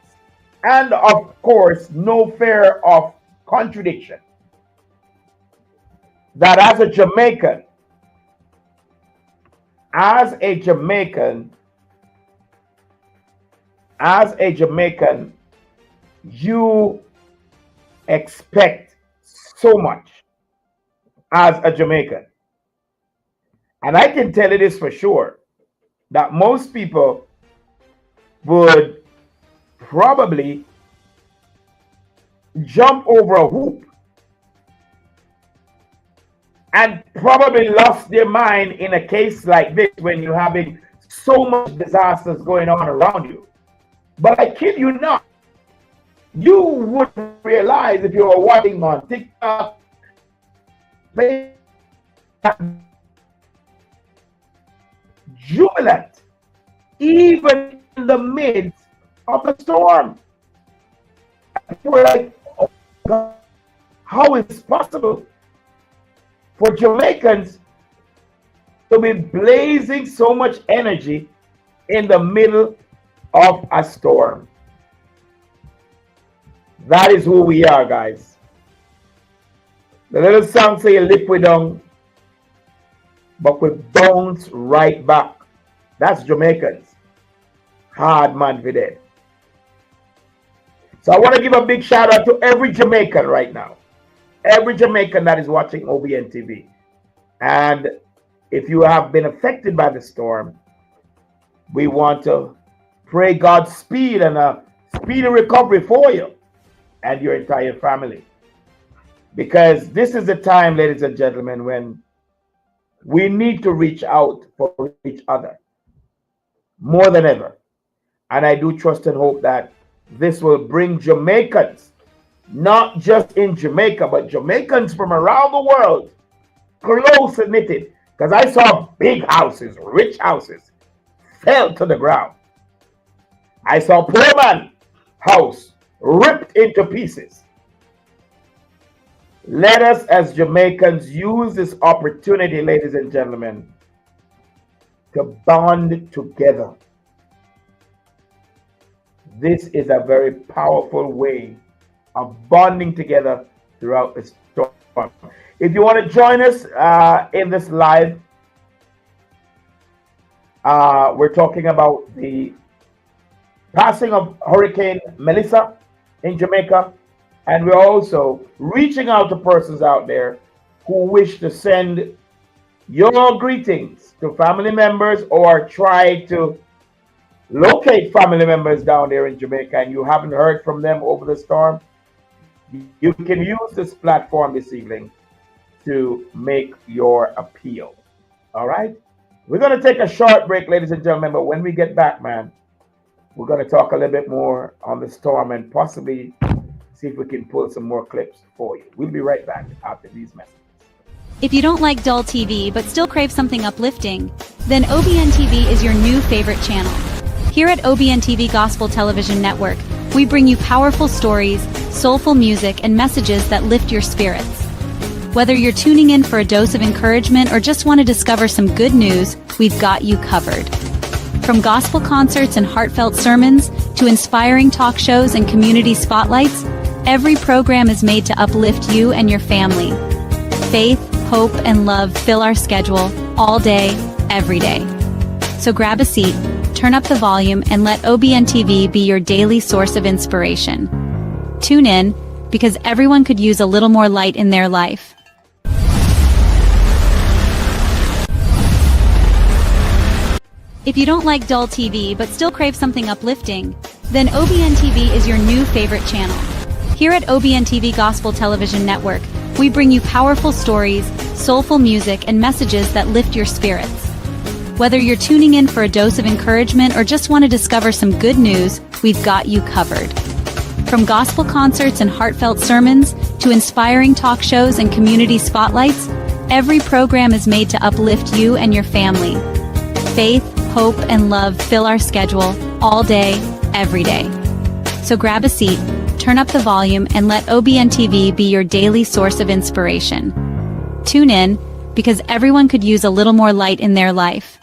and, of course, no fear of contradiction. That as a Jamaican, you expect so much as a Jamaican. And I can tell you this for sure, that most people would probably jump over a hoop and probably lost their mind in a case like this when you're having so much disasters going on around you. But I kid you not, you wouldn't realize if you were watching on TikTok, jubilant, even in the midst of the storm. We're like, oh God, how is it possible for Jamaicans to be blazing so much energy in the middle of a storm. That is who we are, guys. The little song say, lift we down, but we bounce right back. That's Jamaicans. Hard man for them. So I want to give a big shout out to every Jamaican right now. Every Jamaican that is watching OBNTV. And if you have been affected by the storm, we want to pray God's speed and a speedy recovery for you and your entire family. Because this is the time, ladies and gentlemen, when we need to reach out for each other more than ever. And I do trust and hope that this will bring Jamaicans, not just in Jamaica, but Jamaicans from around the world, close and knitted. Because I saw big houses, rich houses, fell to the ground. I saw poor man house ripped into pieces. Let us as Jamaicans use this opportunity, ladies and gentlemen, to bond together. This is a very powerful way of bonding together throughout the storm. If you want to join us in this live, we're talking about the passing of Hurricane Melissa in Jamaica, and we're also reaching out to persons out there who wish to send your greetings to family members or try to locate family members down there in Jamaica and you haven't heard from them over the storm. You can use this platform this evening to make your appeal. All right? We're going to take a short break, ladies and gentlemen, but when we get back, man, we're going to talk a little bit more on the storm and possibly see if we can pull some more clips for you. We'll be right back after these messages. If you don't like dull TV but still crave something uplifting, then OBNTV is your new favorite channel. Here at OBNTV Gospel Television Network, we bring you powerful stories, soulful music, and messages that lift your spirits. Whether you're tuning in for a dose of encouragement or just want to discover some good news, we've got you covered. From gospel concerts and heartfelt sermons to inspiring talk shows and community spotlights, every program is made to uplift you and your family. Faith, hope, and love fill our schedule all day, every day. So grab a seat, turn up the volume, and let OBNTV be your daily source of inspiration. Tune in, because everyone could use a little more light in their life. If you don't like dull TV but still crave something uplifting, then OBNTV is your new favorite channel. Here at OBNTV Gospel Television Network, we bring you powerful stories, soulful music, and messages that lift your spirits. Whether you're tuning in for a dose of encouragement or just want to discover some good news, we've got you covered. From gospel concerts and heartfelt sermons to inspiring talk shows and community spotlights, every program is made to uplift you and your family. Faith, hope, and love fill our schedule all day, every day. So grab a seat, turn up the volume, and let OBNTV be your daily source of inspiration. Tune in, because everyone could use a little more light in their life.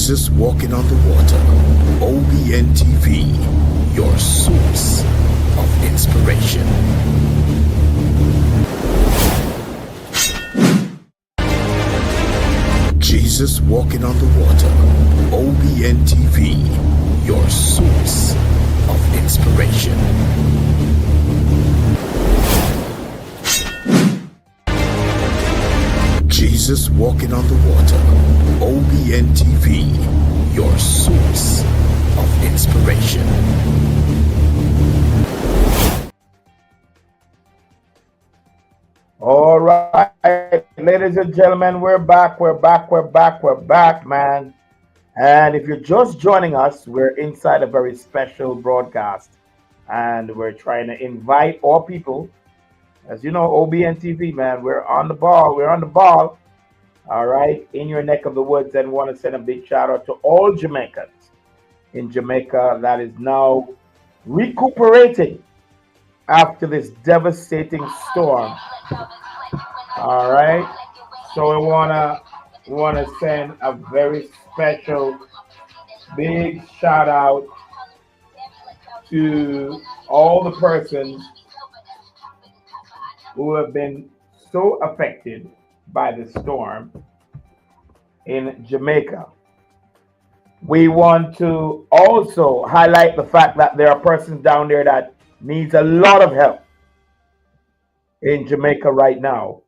Jesus walking on the water. OBNTV, your source of inspiration. Jesus walking on the water. OBNTV, your source of inspiration. Jesus walking on the water. OBNTV, your source of inspiration. All right, ladies and gentlemen, we're back, man. And if you're just joining us, we're inside a very special broadcast. And we're trying to invite all people. As you know, OBNTV, man, we're on the ball. All right, in your neck of the woods. And want to send a big shout out to all Jamaicans in Jamaica that is now recuperating after this devastating storm. All right, so we wanna send a very special big shout out to all the persons who have been so affected by the storm in Jamaica. We want to also highlight the fact that there are persons down there that needs a lot of help in Jamaica right now.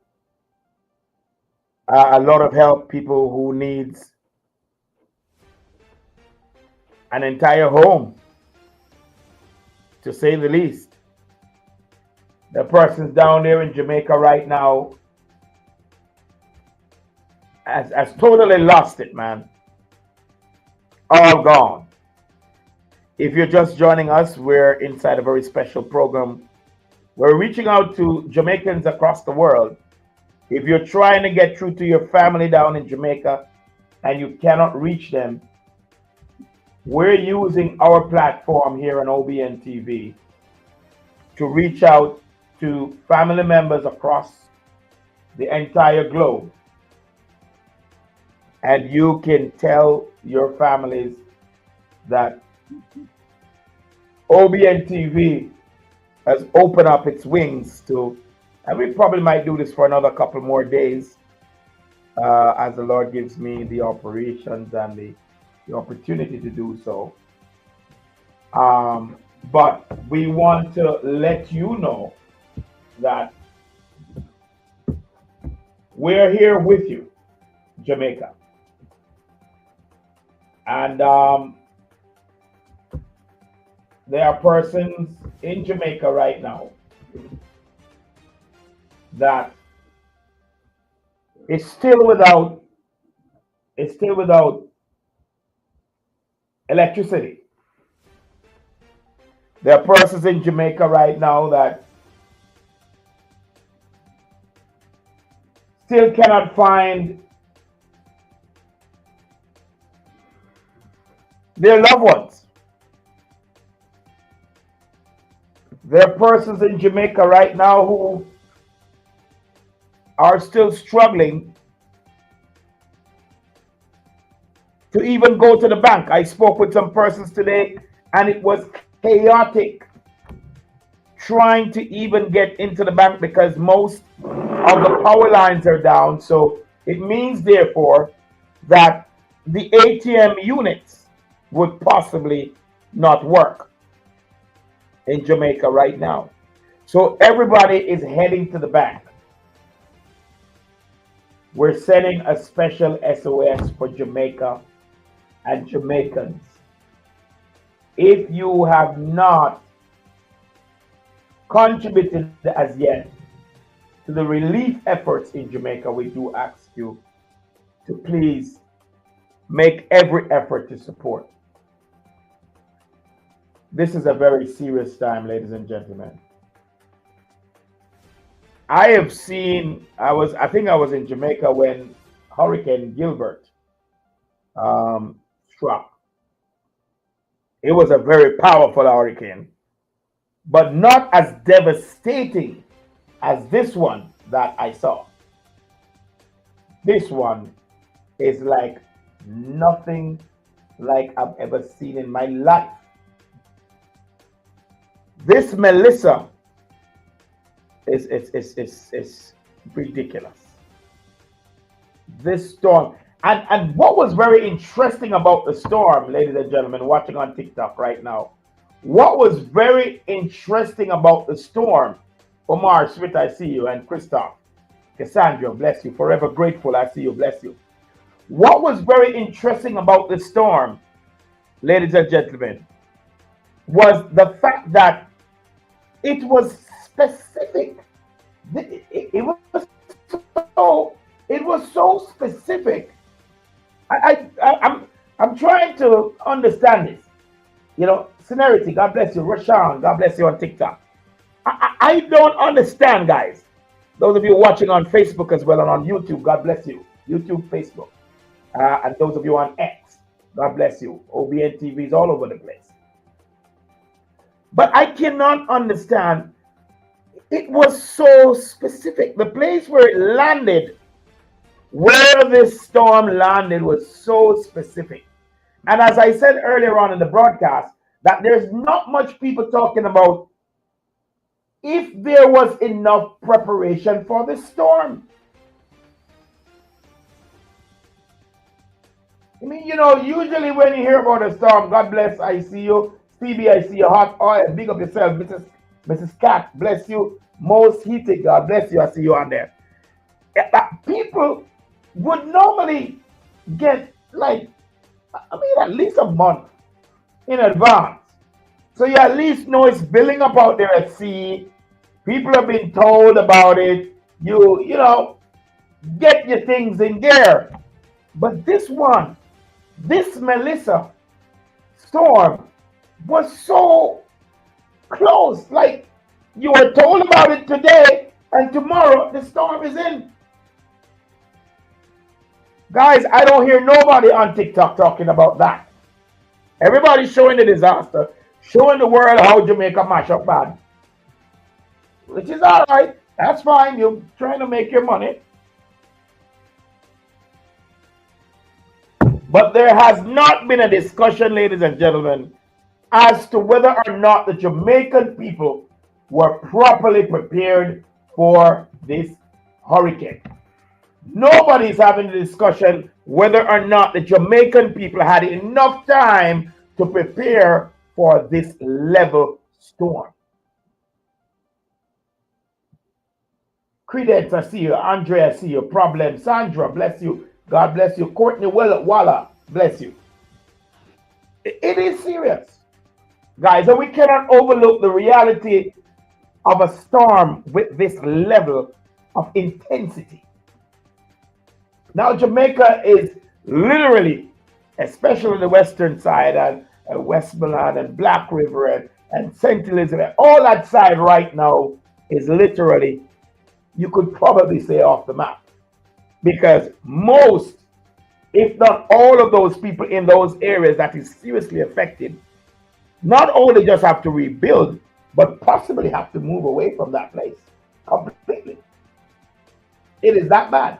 A lot of help, people who needs an entire home, to say the least. The persons down there in Jamaica right now has totally lost it, man. All gone. If you're just joining us, we're inside a very special program. We're reaching out to Jamaicans across the world. If you're trying to get through to your family down in Jamaica and you cannot reach them, we're using our platform here on OBNTV to reach out to family members across the entire globe. And you can tell your families that OBNTV has opened up its wings to, and we probably might do this for another couple more days as the Lord gives me the operations and the opportunity to do so. But we want to let you know that we're here with you, Jamaica. And there are persons in Jamaica right now that is still without electricity. There are persons in Jamaica right now that still cannot find their loved ones. There are persons in Jamaica right now who are still struggling to even go to the bank. I spoke with some persons today and it was chaotic trying to even get into the bank because most of the power lines are down. So it means therefore that the ATM units would possibly not work in Jamaica right now. So everybody is heading to the bank. We're sending a special SOS for Jamaica and Jamaicans. If you have not contributed as yet to the relief efforts in Jamaica, we do ask you to please make every effort to support. This is a very serious time, ladies and gentlemen. I have seen, I think I was in Jamaica when Hurricane Gilbert struck. It was a very powerful hurricane, but not as devastating as this one that I saw. This one is like nothing like I've ever seen in my life. This Melissa is ridiculous. This storm. And what was very interesting about the storm, ladies and gentlemen, watching on TikTok right now, what was very interesting about the storm, Omar Smith, I see you, and Christoph, Cassandra, bless you, forever grateful, I see you, bless you. What was very interesting about the storm, ladies and gentlemen, was the fact that it was specific. It was so specific. I'm trying to understand this. You know, Scenerity, God bless you. Rashawn, God bless you on TikTok. I don't understand, guys. Those of you watching on Facebook as well and on YouTube, God bless you. YouTube, Facebook. And those of you on X, God bless you. OBNTV is all over the place. But I cannot understand. It was so specific. The place where it landed, where this storm landed, was so specific. And as I said earlier on in the broadcast, that there's not much people talking about if there was enough preparation for the storm. I mean, you know, usually when you hear about a storm, God bless, I see you. Stevie, I see you. Hot oil, big up yourself. Mrs. Cat, bless you. Most heated, God bless you. I see you on there. People would normally get, like, I mean, at least a month in advance. So you at least know it's building up out there at sea. People have been told about it. You know, get your things in gear. But this one, this Melissa storm was so close. Like, you were told about it today, and tomorrow the storm is in. Guys, I don't hear nobody on TikTok talking about that. Everybody's showing the disaster, showing the world how Jamaica mash up bad. Which is all right. That's fine. You're trying to make your money. But there has not been a discussion, ladies and gentlemen, as to whether or not the Jamaican people were properly prepared for this hurricane. Nobody's having a discussion whether or not the Jamaican people had enough time to prepare for this level storm. Credence, I see you. Andre, I see you. Problem. Sandra, bless you. God bless you. Courtney Walla, bless you. It is serious, guys, and we cannot overlook the reality of a storm with this level of intensity. Now, Jamaica is literally, especially the western side and Westmoreland and Black River and St. Elizabeth, all that side right now is literally, you could probably say, off the map. Because most, if not all of those people in those areas that is seriously affected, not only just have to rebuild, but possibly have to move away from that place completely. It is that bad.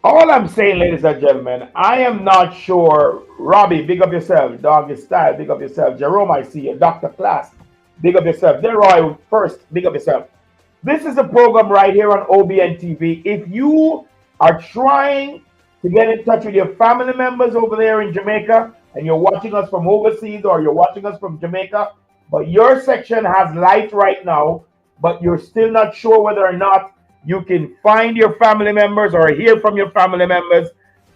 All I'm saying, ladies and gentlemen, I am not sure. Robbie, big up yourself. Doggy Style, big up yourself. Jerome, I see you. Dr. Class, big up yourself. Leroy, first, big up yourself. This is a program right here on OBNTV. If you are trying to get in touch with your family members over there in Jamaica, and you're watching us from overseas or you're watching us from Jamaica, but your section has light right now, but you're still not sure whether or not you can find your family members or hear from your family members,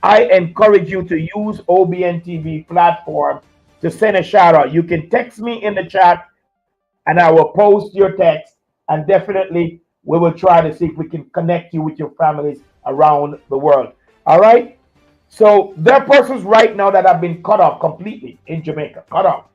I encourage you to use OBNTV platform to send a shout out. You can text me in the chat and I will post your text, and definitely we will try to see if we can connect you with your families around the world. All right? So there are persons right now that have been cut off completely in Jamaica. Cut off.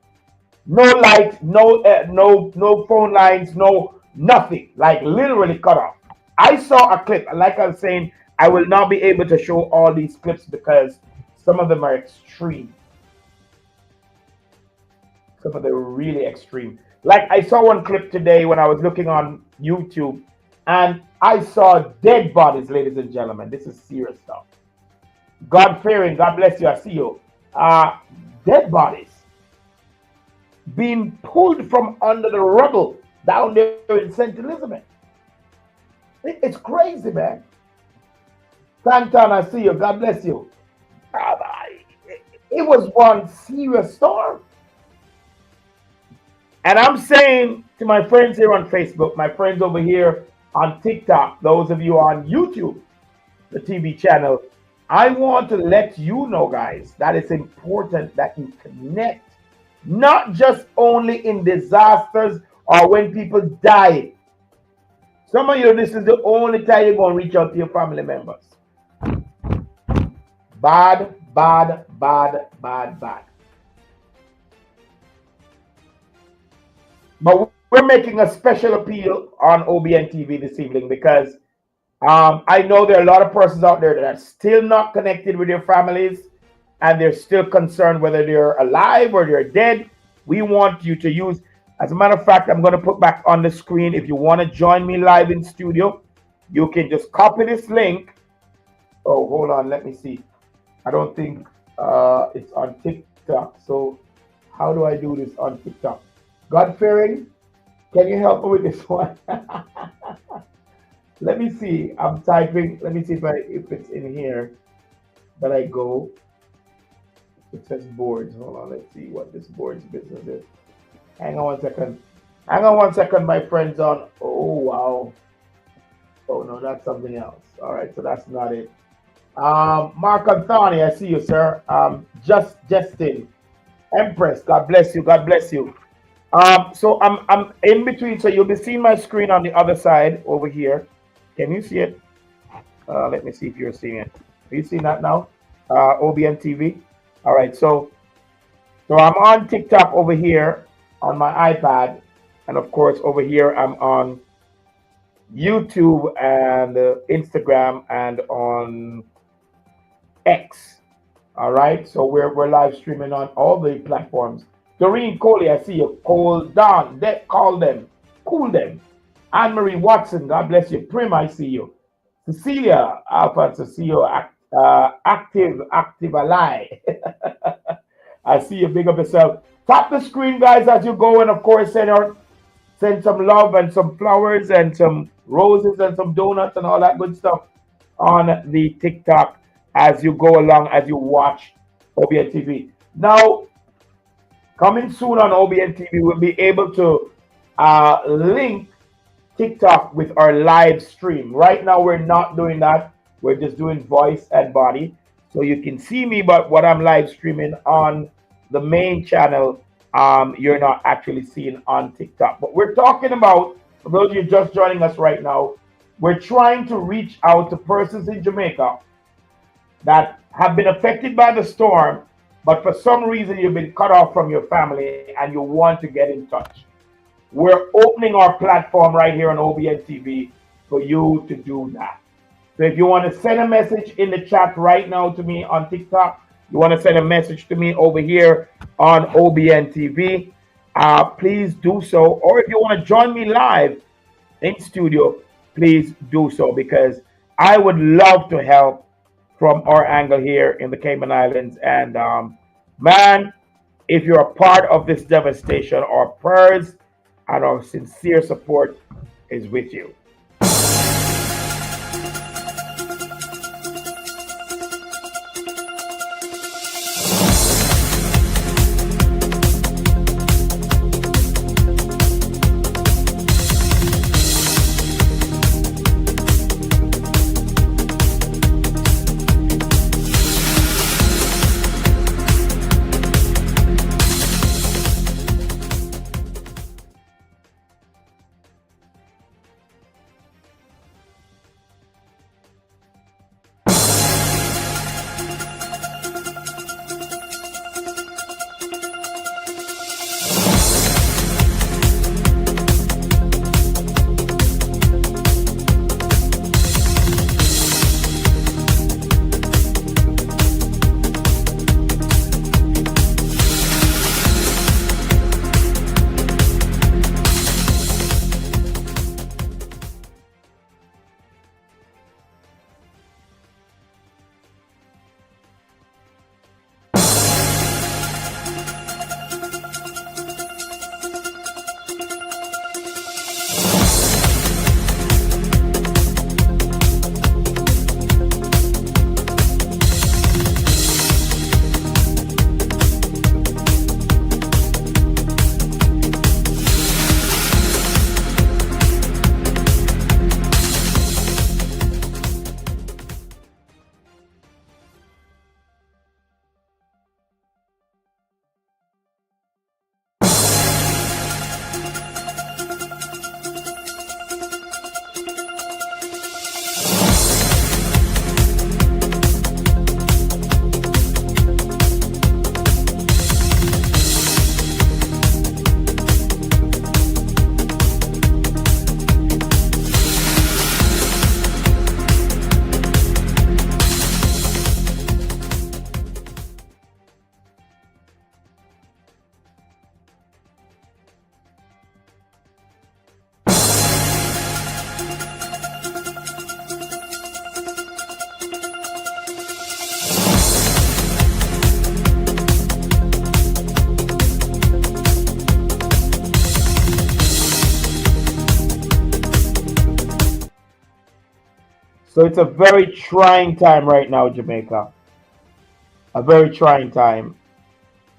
No light, no phone lines, no nothing. Like literally cut off. I saw a clip, like I was saying, I will not be able to show all these clips because some of them are extreme. Some of them are really extreme. Like I saw one clip today when I was looking on YouTube, and I saw dead bodies, ladies and gentlemen. This is serious stuff. God fearing, God bless you, I see you. Dead bodies being pulled from under the rubble down there in St. Elizabeth. It's crazy, man. Tantan, I see you. God bless you. Uh, it was one serious storm. And I'm saying to my friends here on Facebook, my friends over here on TikTok, those of you on YouTube, the TV channel, I want to let you know, guys, that it's important that you connect, not just only in disasters or when people die. Some of you, this is the only time you're going to reach out to your family members. Bad, bad, bad, bad, bad. But we're making a special appeal on OBNTV this evening because I know there are a lot of persons out there that are still not connected with their families and they're still concerned whether they're alive or they're dead. We want you to use, as a matter of fact, I'm going to put back on the screen. If you want to join me live in studio, you can just copy this link. Oh, hold on. Let me see. I don't think it's on TikTok. So how do I do this on TikTok? God fearing, can you help me with this one? Let me see. I'm typing. Let me see if it's in here that I go. It says boards. Hold on. Let's see what this boards business is. Hang on 1 second. Hang on 1 second, my friends. On. Oh wow. Oh no, that's something else. All right, so that's not it. Mark Anthony, I see you, sir. Justin, Empress. God bless you. God bless you. So I'm in between. So you'll be seeing my screen on the other side over here. Can you see it? Let me see if you're seeing it. Are you seeing that now? OBNTV. All right. So I'm on TikTok over here on my iPad, and of course over here I'm on YouTube and Instagram and on X. All right. So we're live streaming on all the platforms. Doreen Coley, I see you. Call Don, call them, cool them. Anne Marie Watson, God bless you. Prim, I see you. Cecilia Alphonse, I see you. Active ally. I see you. Big up yourself. Tap the screen, guys, as you go, and of course send some love and some flowers and some roses and some donuts and all that good stuff on the TikTok as you go along, as you watch OBNTV. Now, coming soon on OBNTV, we'll be able to link TikTok with our live stream. Right now, we're not doing that. We're just doing voice and body. So you can see me, but what I'm live streaming on the main channel, you're not actually seeing on TikTok. But we're talking about, for those of you just joining us right now, we're trying to reach out to persons in Jamaica that have been affected by the storm, but for some reason you've been cut off from your family and you want to get in touch. We're opening our platform right here on OBNTV for you to do that. So if you want to send a message in the chat right now to me on TikTok, you want to send a message to me over here on OBNTV, please do so. Or if you want to join me live in studio, please do so, because I would love to help from our angle here in the Cayman Islands. And man, if you're a part of this devastation, our prayers and our sincere support is with you. So it's a very trying time right now, Jamaica. A very trying time.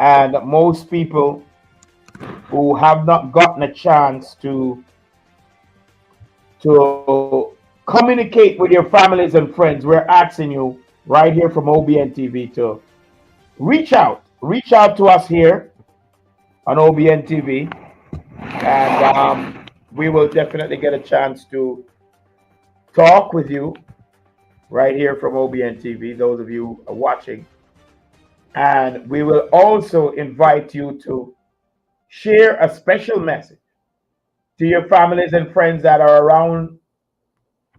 And most people who have not gotten a chance to communicate with your families and friends, we're asking you right here from OBN TV to reach out. Reach out to us here on OBN TV, and we will definitely get a chance to talk with you right here from OBN TV, those of you who are watching. And we will also invite you to share a special message to your families and friends that are around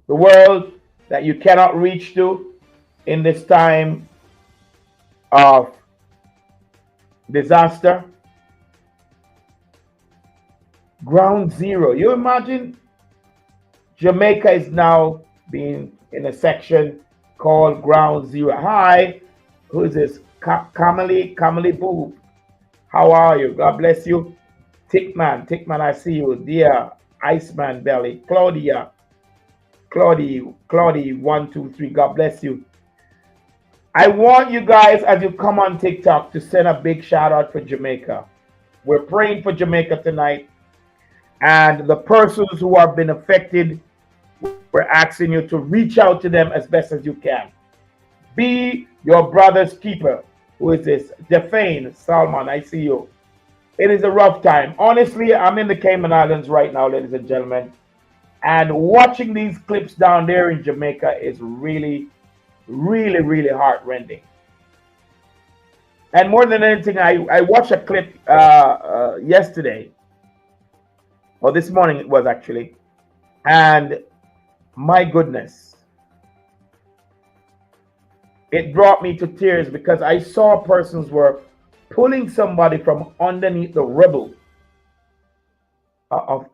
the world that you cannot reach to in this time of disaster. Ground zero. You imagine Jamaica is now being in a section called Ground Zero. Hi, who is this? Kamali Boo. How are you? God bless you. Tickman, I see you. Dear Iceman Belly. Claudie, 123. God bless you. I want you guys, as you come on TikTok, to send a big shout out for Jamaica. We're praying for Jamaica tonight. And the persons who have been affected, we're asking you to reach out to them as best as you can. Be your brother's keeper. Who is this? Defane Salman, I see you. It is a rough time. Honestly, I'm in the Cayman Islands right now, ladies and gentlemen. And watching these clips down there in Jamaica is really, really, really heart-rending. And more than anything, I watched a clip yesterday, or this morning it was actually, and my goodness, it brought me to tears because I saw persons were pulling somebody from underneath the rubble of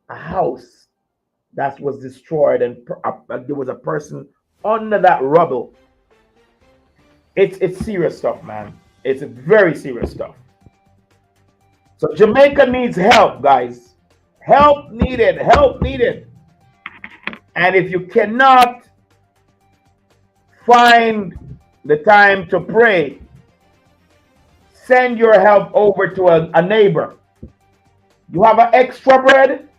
a house that was destroyed, and there was a person under that rubble. It's serious stuff, man. It's very serious stuff. So Jamaica needs help, guys. Help needed. Help needed. And if you cannot find the time to pray, send your help over to a neighbor. You have an extra bread?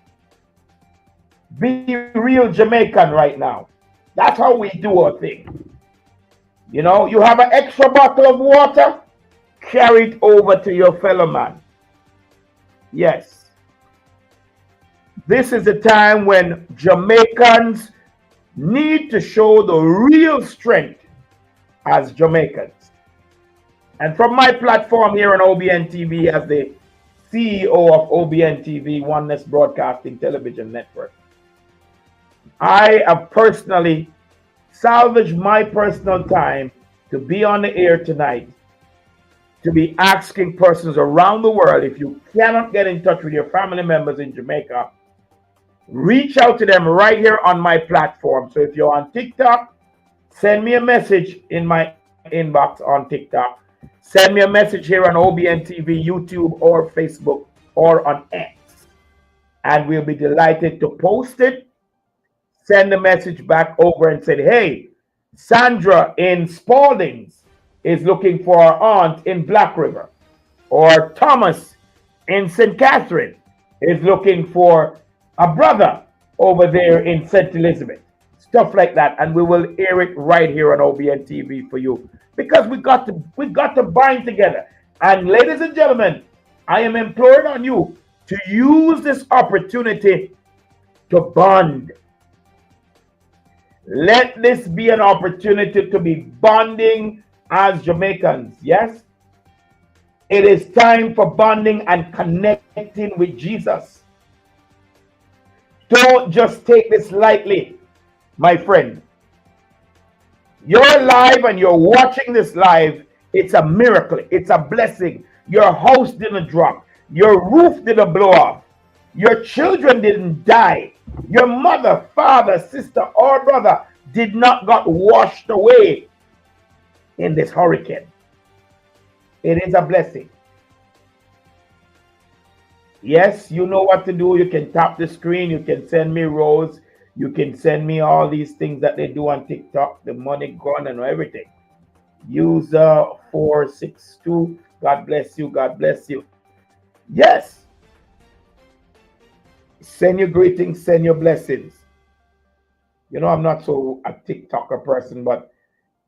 Be real Jamaican right now. That's how we do our thing. You know, you have an extra bottle of water? Carry it over to your fellow man. Yes. This is a time when Jamaicans need to show the real strength as Jamaicans. And from my platform here on OBN TV as the CEO of OBN TV, Oneness Broadcasting Television Network, I have personally salvaged my personal time to be on the air tonight, to be asking persons around the world, if you cannot get in touch with your family members in Jamaica, reach out to them right here on my platform. So if you're on TikTok, send me a message in my inbox on TikTok. Send me a message here on OBN TV, YouTube, or Facebook, or on X. And we'll be delighted to post it. Send the message back over and say, hey, Sandra in Spaldings is looking for our aunt in Black River. Or Thomas in St. Catherine is looking for a brother over there in St. Elizabeth. Stuff like that. And we will air it right here on OBN TV for you. Because we got to bind together. And ladies and gentlemen, I am imploring on you to use this opportunity to bond. Let this be an opportunity to be bonding as Jamaicans. Yes? It is time for bonding and connecting with Jesus. Don't just take this lightly, my friend. You're live and you're watching this live. It's a miracle. It's a blessing. Your house didn't drop. Your roof didn't blow off. Your children didn't die. Your mother, father, sister, or brother did not got washed away in this hurricane. It is a blessing. Yes, you know what to do. You can tap the screen. You can send me rose. You can send me all these things that they do on TikTok, the money gone and everything. User 462. God bless you. God bless you. Yes. Send your greetings, send your blessings. You know, I'm not so a TikToker person, but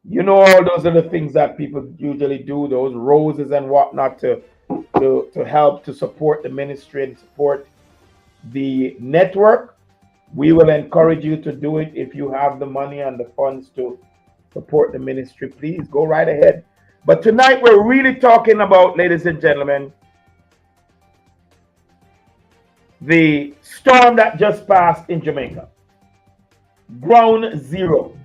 you know, all those are the things that people usually do, those roses and whatnot to help to support the ministry and support the network. We will encourage you to do it if you have the money and the funds to support the ministry. Please go right ahead. But tonight we're really talking about, ladies and gentlemen, the storm that just passed in Jamaica. Ground zero.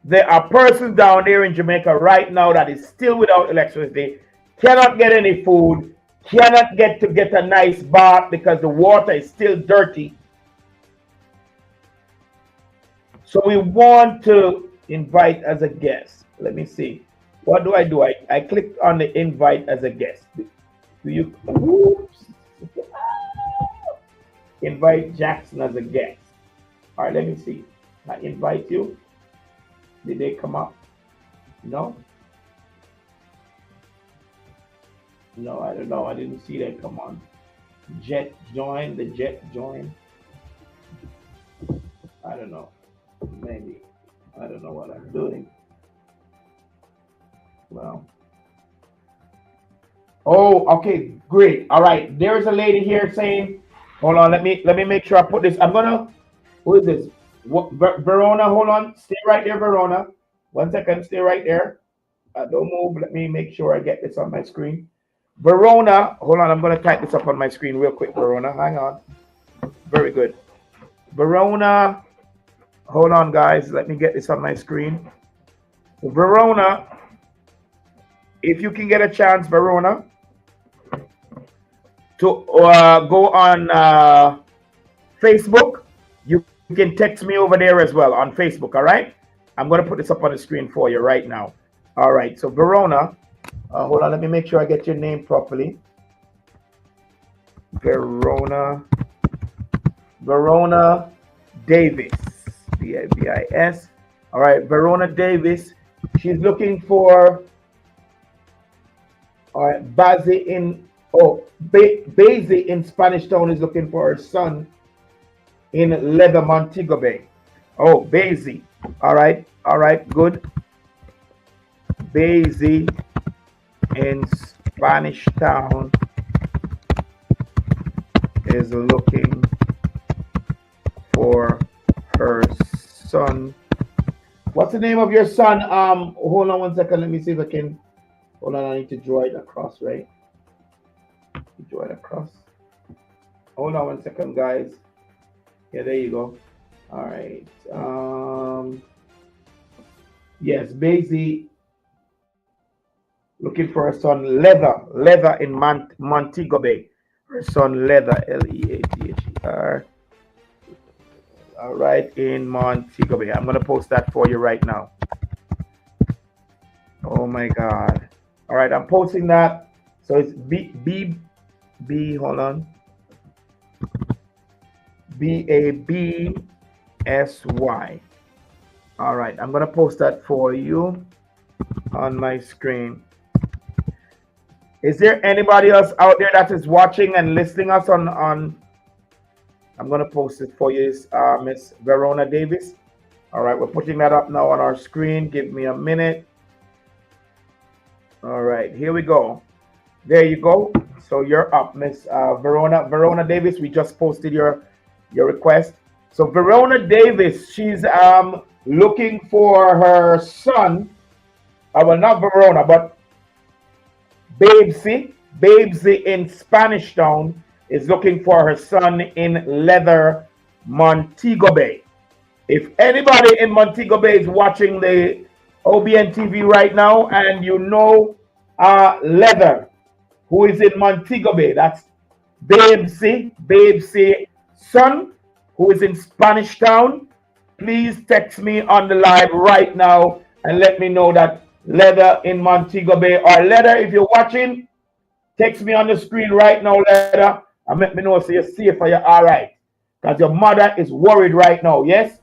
There are persons down there in Jamaica right now that is still without electricity, cannot get any food, cannot get a nice bath because the water is still dirty. So we want to invite as a guest. Let me see. What do? I clicked on the invite as a guest. Do you invite Jackson as a guest? All right, let me see. I invite you. Did they come up? No? No, I don't know. I didn't see that come on. Jet join. The jet join. I don't know. Maybe. I don't know what I'm doing. Well. Oh, okay, great. All right. There's a lady here saying, hold on, let me make sure I put this. I'm gonna, who is this? What, Verona, hold on. Stay right there, Verona. 1 second, stay right there. Don't move. Let me make sure I get this on my screen. Verona, hold on, I'm gonna type this up on my screen real quick, Verona. Hang on. Very good. Verona, hold on, guys. Let me get this on my screen. Verona, if you can get a chance, Verona, to go on Facebook, you can text me over there as well on Facebook, all right? I'm going to put this up on the screen for you right now. All right, so Verona, hold on, let me make sure I get your name properly. Verona Davis, B-I-V-I-S. All right, Verona Davis, she's looking for, all right, Bazi in Spanish Town is looking for her son in Leather, Montego Bay. Oh, Bazi. All right, good. Bazi in Spanish Town is looking for her son. What's the name of your son? Hold on 1 second. Let me see if I can. Hold on, I need to draw it across, right? Draw it across. Hold on 1 second, guys. Yeah, there you go. All right. Yes, Basie looking for her son Leather in Montego Bay. Her son Leather, Leather. All right, in Montego Bay. I'm gonna post that for you right now. Oh my God. All right, I'm posting that. So it's B, hold on. Babsy. All right, I'm gonna post that for you on my screen. Is there anybody else out there that is watching and listening us on I'm gonna post it for you, Miss Verona Davis. All right, we're putting that up now on our screen. Give me a minute. All right, here we go. There you go. So you're up, Miss Verona Davis. We just posted your request. So Verona Davis, she's looking for her son. Well, not Verona, but Babesy in Spanish Town is looking for her son in Leather, Montego Bay. If anybody in Montego Bay is watching the OBNTV right now and you know Leather, who is in Montego Bay, that's Babesy son, who is in Spanish Town, please text me on the live right now and let me know that Leather in Montego Bay, or Leather, if you're watching, text me on the screen right now, Leather, and let me know so you're safe or you're all right. Because your mother is worried right now, yes?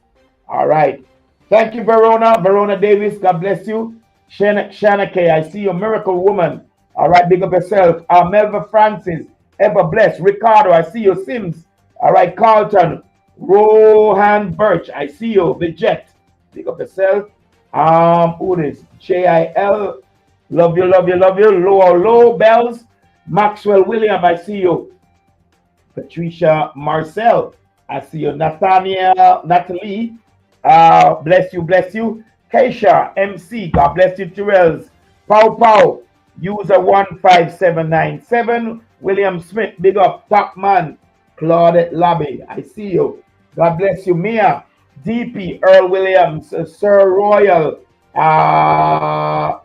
All right. Thank you, Verona. Verona Davis, God bless you. Shanna K, I see you, Miracle Woman. All right, big up yourself. Melva Francis, ever blessed. Ricardo, I see you. Sims. All right, Carlton. Rohan Birch, I see you. The Jet, big up yourself. Who is JIL? Love you, love you, love you. Low Bells. Maxwell William, I see you. Patricia Marcel, I see you. Natalie, bless you, bless you. Keisha MC, God bless you. Terrells, Pow, user 15797. William Smith, big up. Top man, Claudette Lobby, I see you. God bless you. Mia, DP, Earl Williams, Sir Royal.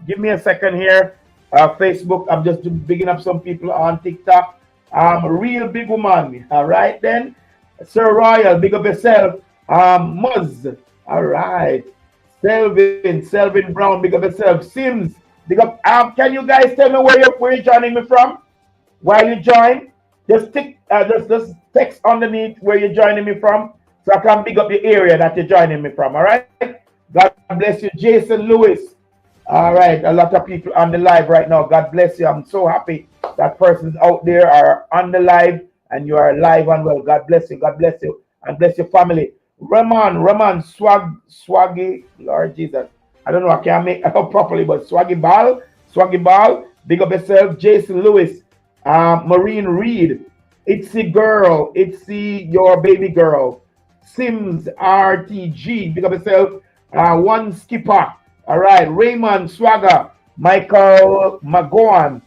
Give me a second here. Facebook, I'm just bigging up some people on TikTok. Real big woman. All right then. Sir Royal, big up yourself. Muzz. All right. Selvin Brown, big up yourself. Sims, big up. Can you guys tell me where you're joining me from? While you join, just text underneath where you're joining me from, so I can big up the area that you're joining me from. All right. God bless you, Jason Lewis. All right, a lot of people on the live right now. God bless you. I'm so happy that persons out there are on the live and you are alive and well. God bless you. God bless you. And bless your family. Raman, Swaggy, Lord Jesus. I don't know, I can't make it out properly, but Swaggy Ball, big up yourself. Jason Lewis, Maureen Reed, Itsy Girl, Itsy Your Baby Girl, Sims RTG, big up yourself. One Skipper. All right, Raymond Swagger, Michael McGowan,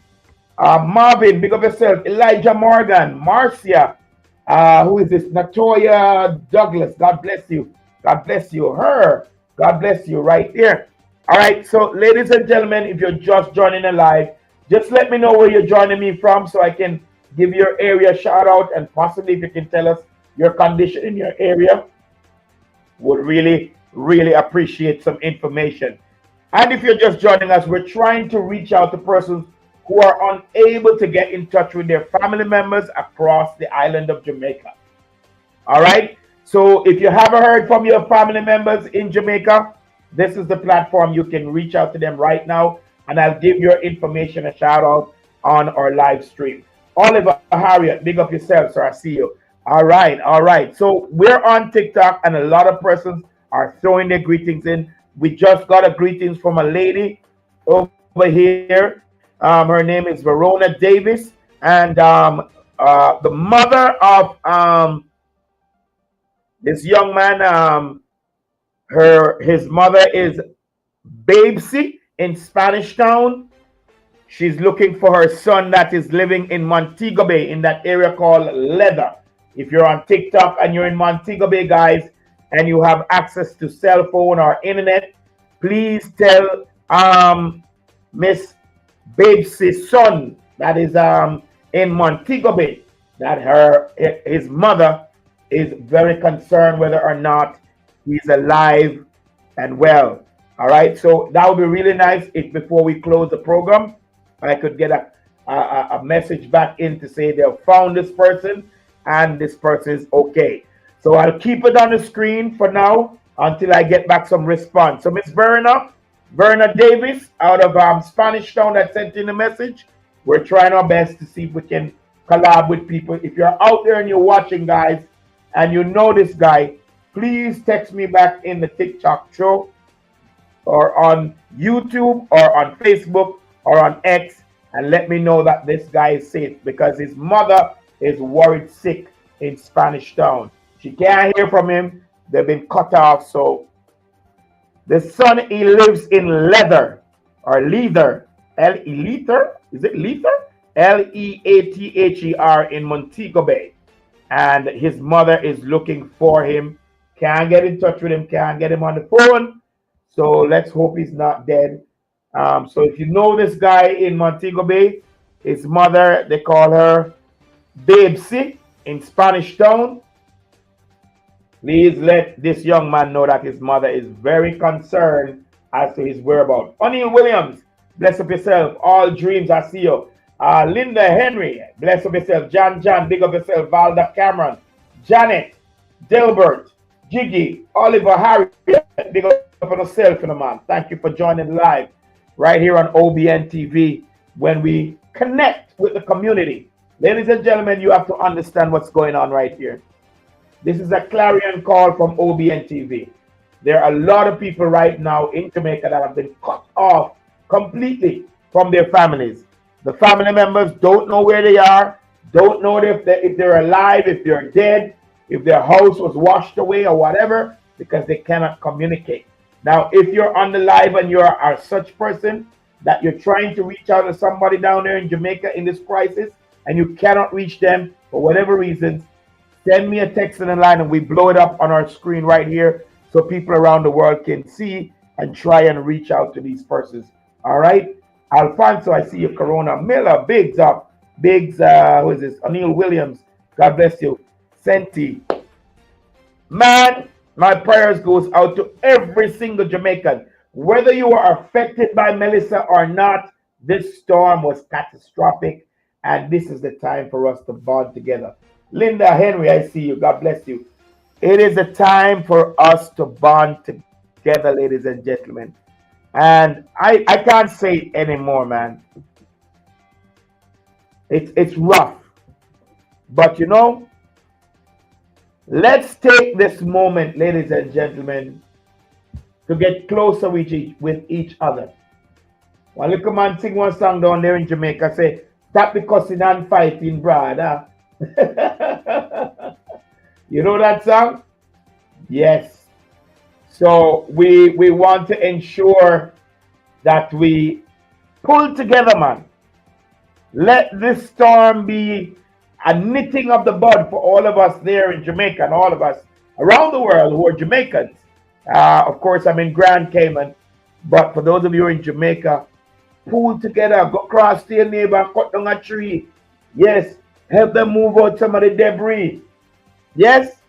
Marvin, big up yourself. Elijah Morgan, Marcia, who is this? Natoya Douglas, God bless you. God bless you. Her, God bless you right there. All right, so ladies and gentlemen, if you're just joining the live, just let me know where you're joining me from so I can give your area shout out, and possibly if you can tell us your condition in your area, would really appreciate some information. And if you're just joining us, we're trying to reach out to persons who are unable to get in touch with their family members across the island of Jamaica. All right. So if you haven't heard from your family members in Jamaica, this is the platform. You can reach out to them right now, and I'll give your information a shout out on our live stream. Oliver Harriet, big up yourself, sir. I see you. All right. So we're on TikTok, and a lot of persons are throwing their greetings in. We just got a greetings from a lady over here. Her name is Verona Davis, and the mother of this young man. His mother is Babesy in Spanish Town. She's looking for her son that is living in Montego Bay, in that area called Leather. If you're on TikTok and you're in Montego Bay, guys, and you have access to cell phone or internet, please tell Miss Babesy's son that is in Montego Bay that his mother is very concerned whether or not he's alive and well. All right, so that would be really nice if before we close the program, I could get a message back in to say they've found this person and this person is okay. So I'll keep it on the screen for now until I get back some response. So Miss Verna Davis out of Spanish Town that sent in a message. We're trying our best to see if we can collab with people. If you're out there and you're watching, guys, and you know this guy, please text me back in the TikTok show or on YouTube or on Facebook or on X and let me know that this guy is safe, because his mother is worried sick in Spanish Town. She can't hear from him. They've been cut off. So the son, he lives in Leather or Leather. Leather? Is it Leather? Leather in Montego Bay. And his mother is looking for him. Can't get in touch with him. Can't get him on the phone. So let's hope he's not dead. So if you know this guy in Montego Bay, his mother, they call her Babesy in Spanish Town. Please let this young man know that his mother is very concerned as to his whereabouts. O'Neill Williams, bless up yourself. All dreams, I see you. Linda Henry, bless up yourself. John, big up yourself. Valda Cameron, Janet, Delbert, Jiggy, Oliver, Harry, big up on yourself, man. Thank you for joining live right here on OBN TV when we connect with the community. Ladies and gentlemen, you have to understand what's going on right here. This is a clarion call from OBN TV. There are a lot of people right now in Jamaica that have been cut off completely from their families. The family members don't know where they are, don't know if they're alive, if they're dead, if their house was washed away or whatever, because they cannot communicate. Now, if you're on the live and you are such person that you're trying to reach out to somebody down there in Jamaica in this crisis and you cannot reach them for whatever reasons, send me a text in the line and we blow it up on our screen right here so people around the world can see and try and reach out to these persons. All right? Alfonso, I see you. Corona. Miller, Biggs up. Biggs, who is this? O'Neill Williams. God bless you. Senti. Man, my prayers goes out to every single Jamaican. Whether you are affected by Melissa or not, this storm was catastrophic, and this is the time for us to bond together. Linda Henry, I see you. God bless you. It is a time for us to bond together, ladies and gentlemen. And I can't say it anymore, man. It's rough. But you know, let's take this moment, ladies and gentlemen, to get closer with each other. One little man sing one song down there in Jamaica, say, stop the cussing and fighting, brother. You know that song? Yes. So we want to ensure that we pull together, man. Let this storm be a knitting of the bud for all of us there in Jamaica and all of us around the world who are Jamaicans. Of course, I'm in Grand Cayman, but for those of you in Jamaica, pull together, go across to your neighbor and cut down a tree. Yes, help them move out some of the debris. Yes,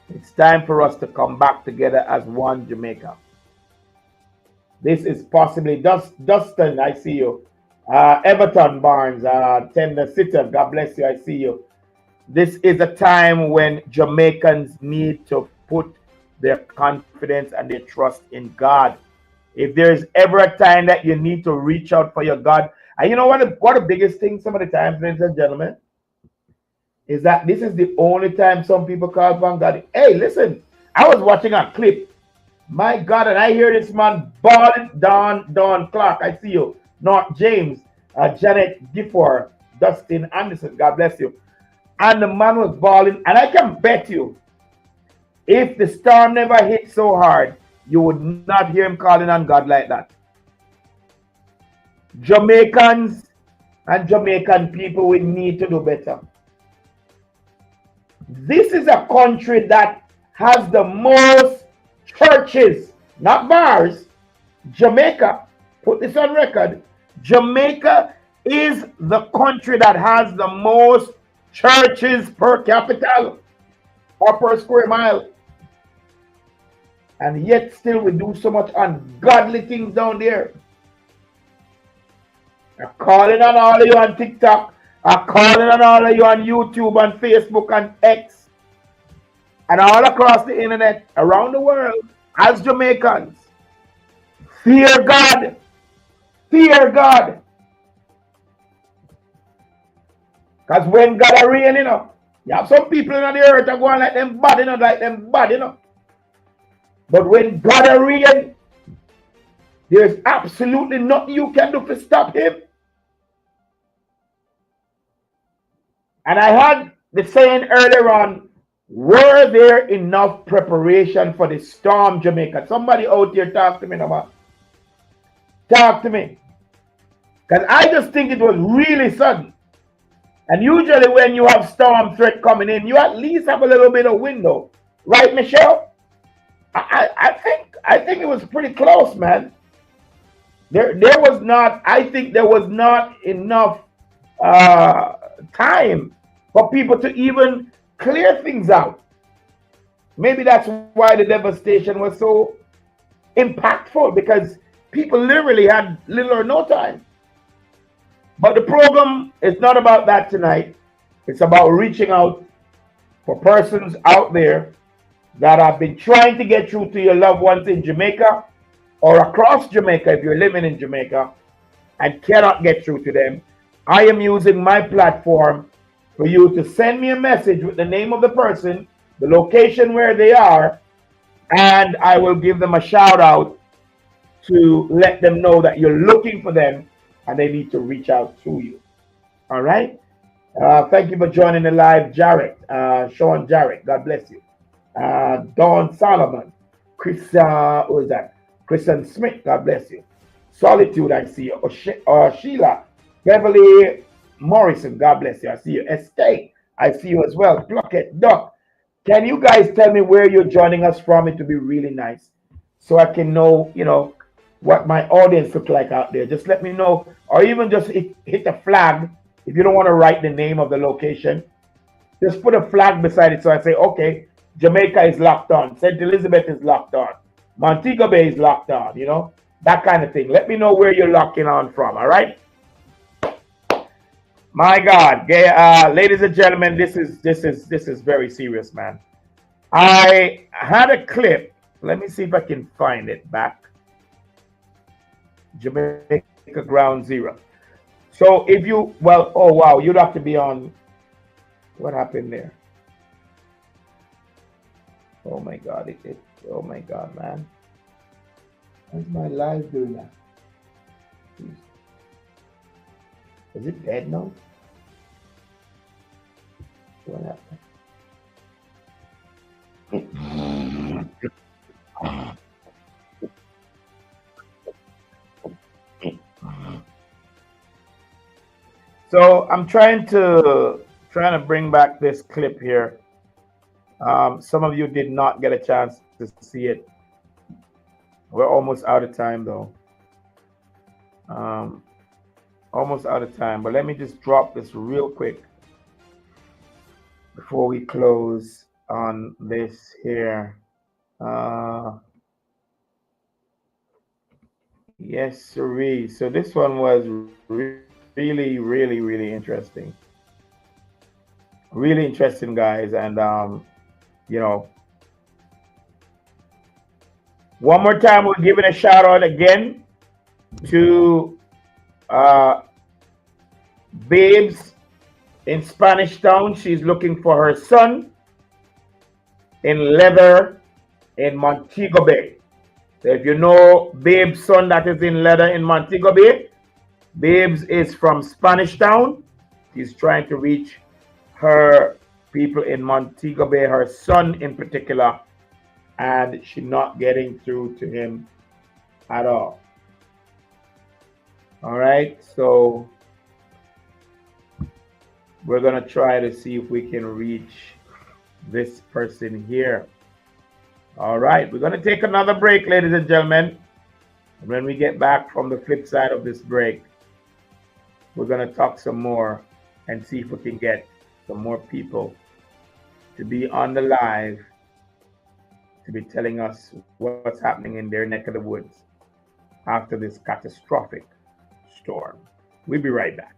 it's time for us to come back together as one Jamaica. This is possibly Dustin, I see you. Everton Barnes, Tender Sitter, God bless you, I see you. This is a time when Jamaicans need to put their confidence and their trust in God. If there's ever a time that you need to reach out for your God, and you know what the biggest thing some of the times, ladies and gentlemen, is that this is the only time some people call upon God. Hey, listen, I was watching a clip. My God, and I hear this man bawling, Don Clark, I see you. North James, Janet Gifford, Dustin Anderson, God bless you. And the man was bawling, and I can bet you, if the storm never hit so hard, you would not hear him calling on God like that. Jamaicans and Jamaican people, we need to do better. This is a country that has the most churches, not bars. Jamaica, put this on record, Jamaica is the country that has the most churches per capita or per square mile. And yet still we do so much ungodly things down there. I'm calling on all of you on TikTok. I'm calling on all of you on YouTube and Facebook and X. And all across the internet, around the world, as Jamaicans. Fear God. Fear God. Because when God are reigning, you know, you have some people on the earth that go on like them bad, you know, like them bad, you know. But when God are reigning, there's absolutely nothing you can do to stop him. And I had the saying earlier on, were there enough preparation for the storm, Jamaica? Somebody out there talk to me now, man. Talk to me. Because I just think it was really sudden. And usually when you have storm threat coming in, you at least have a little bit of window. Right, Michelle? I think it was pretty close, man. There was not, I think there was not enough time for people to even clear things out. Maybe that's why the devastation was so impactful, because people literally had little or no time. But the program is not about that tonight. It's about reaching out for persons out there that have been trying to get through to your loved ones in Jamaica or across Jamaica if you're living in Jamaica and cannot get through to them. I am using my platform for you to send me a message with the name of the person, the location where they are, and I will give them a shout out to let them know that you're looking for them and they need to reach out to you. All right? Thank you for joining the live, Jarrett, Sean Jarrett. God bless you. Dawn Solomon, Chris, who is that? Christian Smith, God bless you. Solitude, I see you. Sheila, Beverly Morrison, God bless you. I see you. SK, I see you as well. Pluckett, Duck. Can you guys tell me where you're joining us from? It would be really nice so I can know, what my audience look like out there. Just let me know, or even just hit a flag if you don't want to write the name of the location. Just put a flag beside it so I say, okay, Jamaica is locked on. St. Elizabeth is locked on. Montego Bay is locked on, that kind of thing. Let me know where you're locking on from, all right? My God, ladies and gentlemen, this is very serious, man. I had a clip. Let me see if I can find it back. Jamaica Ground Zero. So if you, oh wow, you'd have to be on. What happened there? Oh my God, oh my God, man. Why's my live doing that? Jeez. Is it dead now? What happened? So I'm trying to bring back this clip here. Some of you did not get a chance to see it. We're almost out of time though. Almost out of time, but let me just drop this real quick before we close on this here. Yes, sirree. So this one was really, really, really interesting. Really interesting, guys. And, one more time, we're giving a shout out again to Babes in Spanish Town. She's looking for her son in leather in Montego Bay. So if you know Babes' son that is in leather in Montego Bay, Babes is from Spanish Town. She's trying to reach her people in Montego Bay, her son in particular, and she's not getting through to him at all. All right, so we're gonna try to see if we can reach this person here. All right, we're gonna take another break, ladies and gentlemen. And when we get back from the flip side of this break, we're gonna talk some more and see if we can get some more people to be on the live to be telling us what's happening in their neck of the woods after this catastrophic storm. We'll be right back.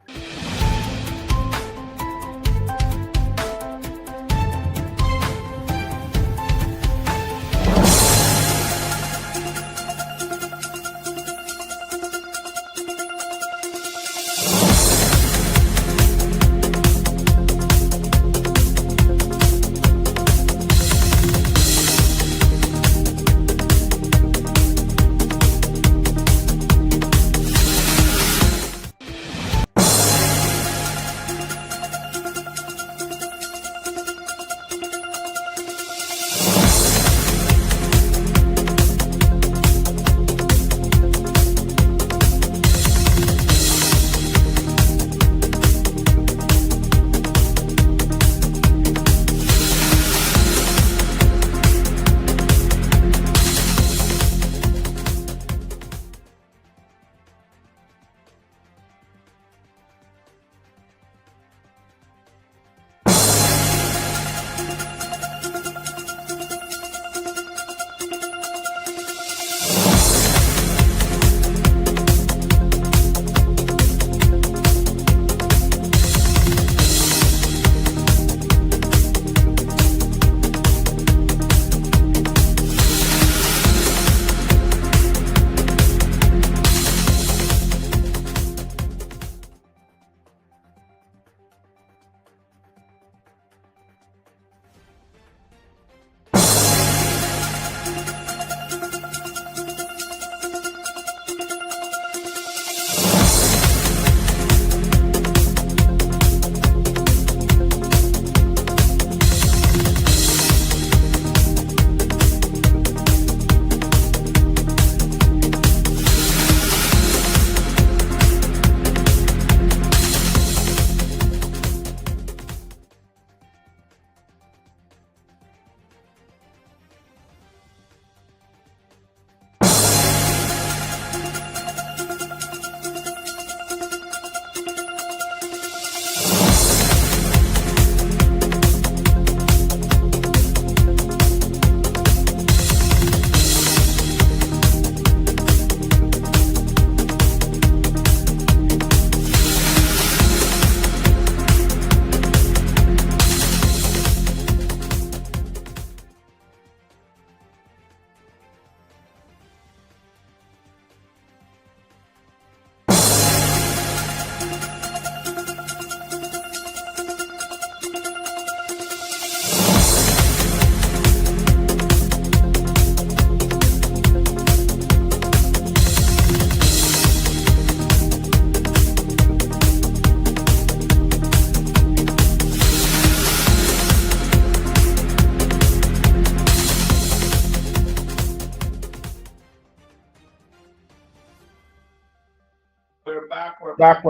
We're back.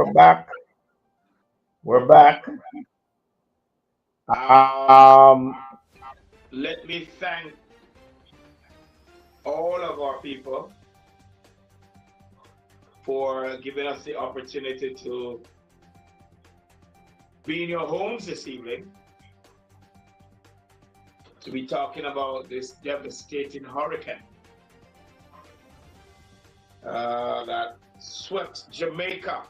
We're back. Um, Let me thank all of our people for giving us the opportunity to be in your homes this evening to be talking about this devastating hurricane that swept Jamaica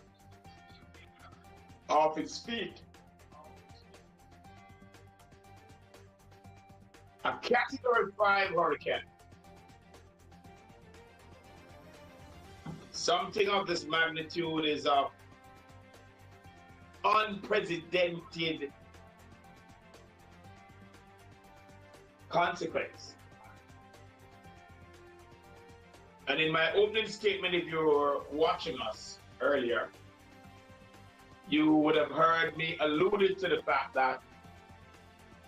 off its feet. A Category 5 hurricane. Something of this magnitude is of unprecedented consequence. And in my opening statement, if you were watching us earlier, you would have heard me alluded to the fact that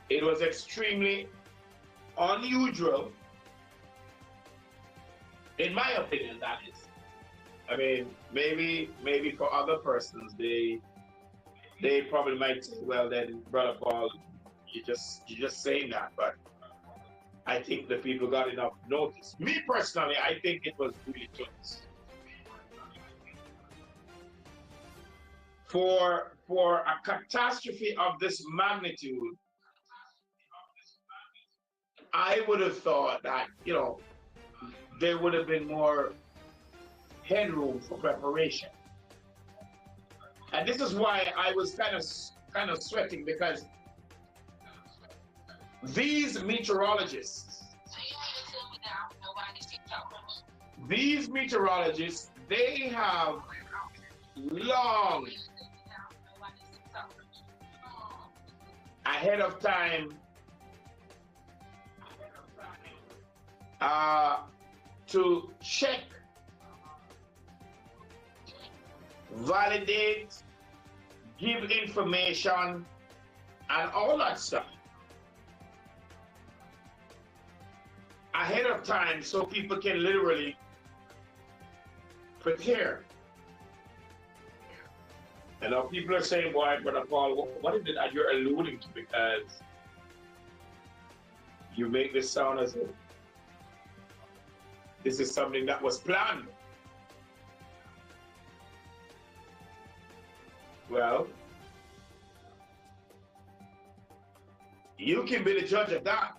it was extremely unusual, in my opinion, that is. I mean, maybe for other persons, they probably might say, well, then, Brother Paul, you're just saying that, but I think the people got enough notice. Me personally, I think it was really close. For a catastrophe of this magnitude, I would have thought that, you know, there would have been more headroom for preparation. And this is why I was kind of sweating, because these meteorologists, they have long ahead of time to check, validate, give information, and all that stuff ahead of time so people can literally prepare. And now people are saying, boy, Brother Paul, what is it that you're alluding to? Because you make this sound as if this is something that was planned. Well, you can be the judge of that.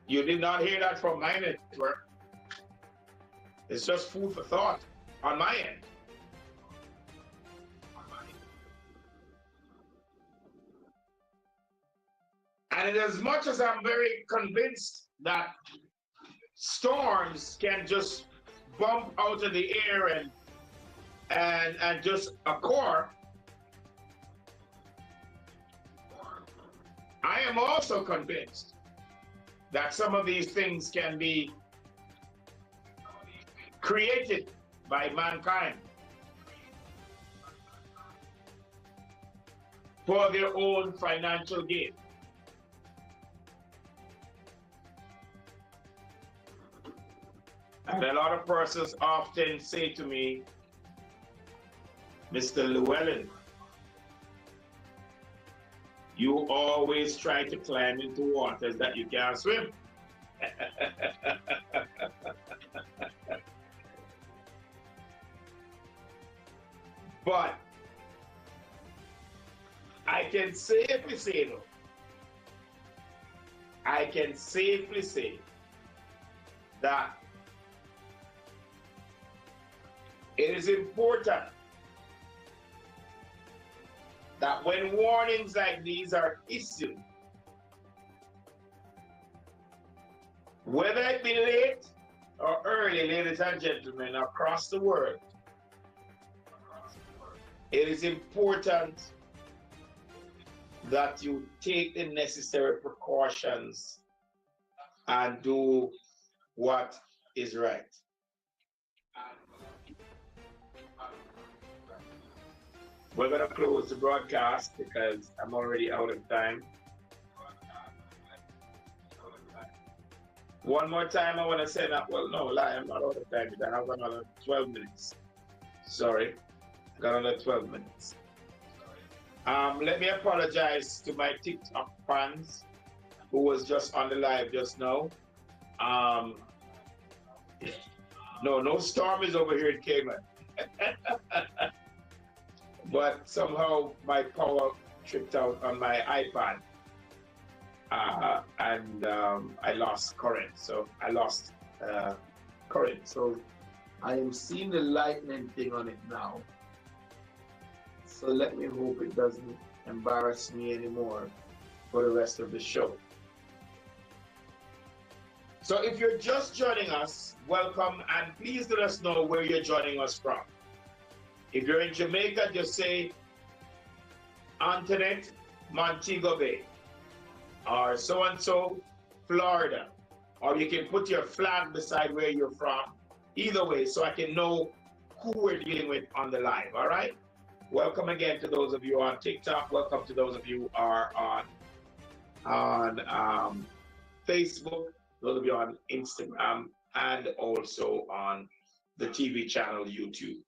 You did not hear that from my network. It's just food for thought on my end. And as much as I'm very convinced that storms can just bump out of the air and just occur, I am also convinced that some of these things can be created by mankind for their own financial gain. And a lot of persons often say to me, Mr. Llewellyn, you always try to climb into waters that you can't swim. But I can safely say, though, I can safely say that it is important that when warnings like these are issued, whether it be late or early, ladies and gentlemen, across the world, it is important that you take the necessary precautions and do what is right. We're going to close the broadcast because I'm already out of time. One more time, I want to say that. Well, no, lie, I'm not out of time. I have another 12 minutes. Sorry, got another 12 minutes. Let me apologize to my TikTok fans who was just on the live just now. No storm is over here in Cayman. But somehow my power tripped out on my iPad. And I lost current. So I lost current. So I am seeing the lightning thing on it now. So let me hope it doesn't embarrass me anymore for the rest of the show. So if you're just joining us, welcome, and please let us know where you're joining us from. If you're in Jamaica, just say Antoinette, Montego Bay, or so-and-so, Florida. Or you can put your flag beside where you're from. Either way, so I can know who we're dealing with on the live, all right? Welcome again to those of you on TikTok. Welcome to those of you who are on Facebook, those of you on Instagram, and also on the TV channel YouTube.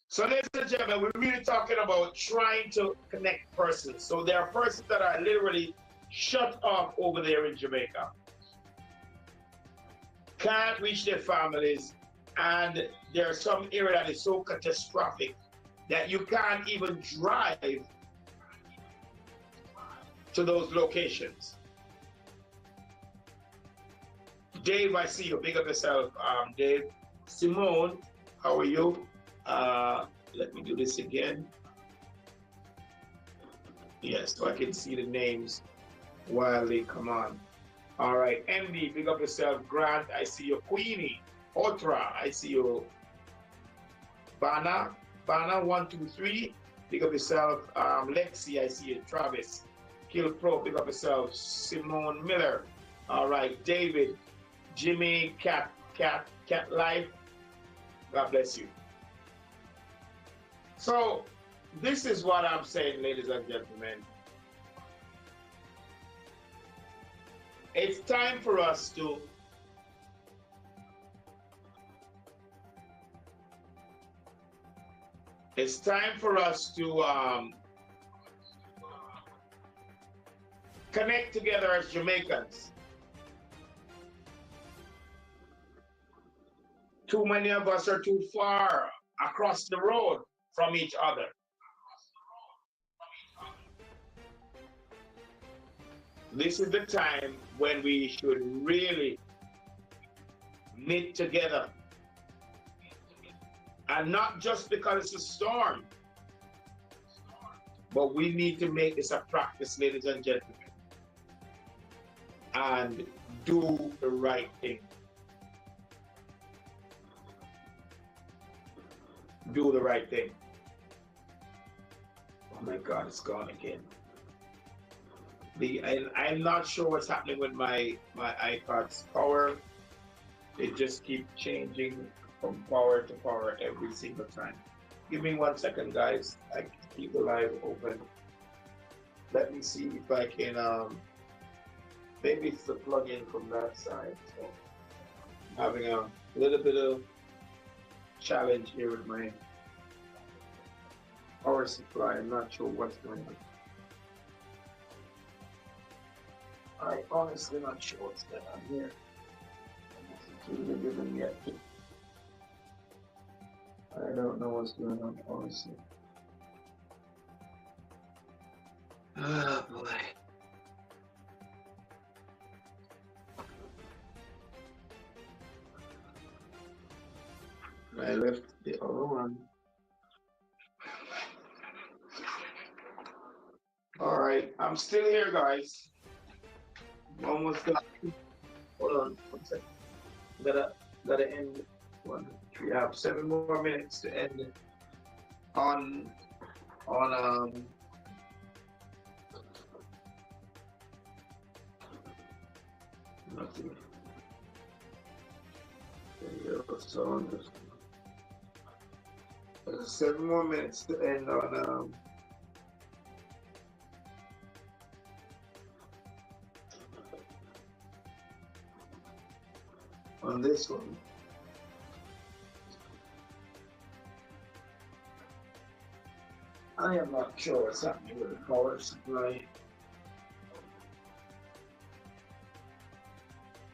So ladies and gentlemen, we're really talking about trying to connect persons. So there are persons that are literally shut off over there in Jamaica, can't reach their families, and there are some area that is so catastrophic that you can't even drive to those locations. Dave, I see you. Big up yourself, Dave. Simone, how are you? Let me do this again. Yes, so I can see the names while they come on. All right, MD, big up yourself. Grant, I see you. Queenie, Otra, I see you. Bana 123, big up yourself. Lexi, I see you. Travis, Kill Pro, big up yourself. Simone Miller. All right, David, Jimmy, Cat Life. God bless you. So this is what I'm saying, ladies and gentlemen. It's time for us to connect together as Jamaicans. Too many of us are too far across the road from each other. This is the time when we should really knit together. And not just because it's a storm, but we need to make this a practice, ladies and gentlemen, and do the right thing. Do the right thing. Oh my God, it's gone again. I'm not sure what's happening with my iPad's power. It just keeps changing from power to power every single time. Give me 1 second, guys. I can keep the live open. Let me see if I can, maybe it's the plug-in from that side. So I'm having a little bit of challenge here with my power supply. I'm not sure what's going on. I'm honestly not sure what's going on here. I don't know what's going on, honestly. Oh boy. I left the other one. All right, I'm still here, guys. Almost done. Hold on 1 second. Gotta end one. We have 7 more minutes to end on nothing. There you go. So there's 7 more minutes to end on on this one. I am not sure what's happening with the power supply.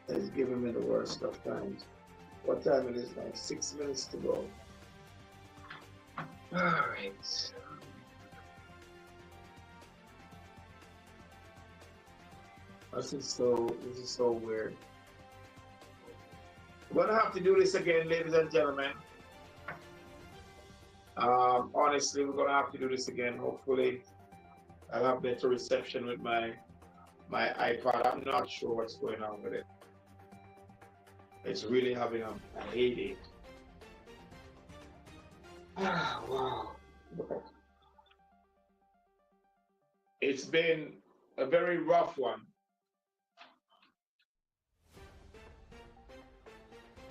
It's giving me the worst of times. What time it is now? 6 minutes to go. Alright. This is so weird. We're gonna have to do this again, ladies and gentlemen. Honestly, we're gonna have to do this again. Hopefully, I'll have better reception with my iPad. I'm not sure what's going on with it. It's really having a headache. Wow. It's been a very rough one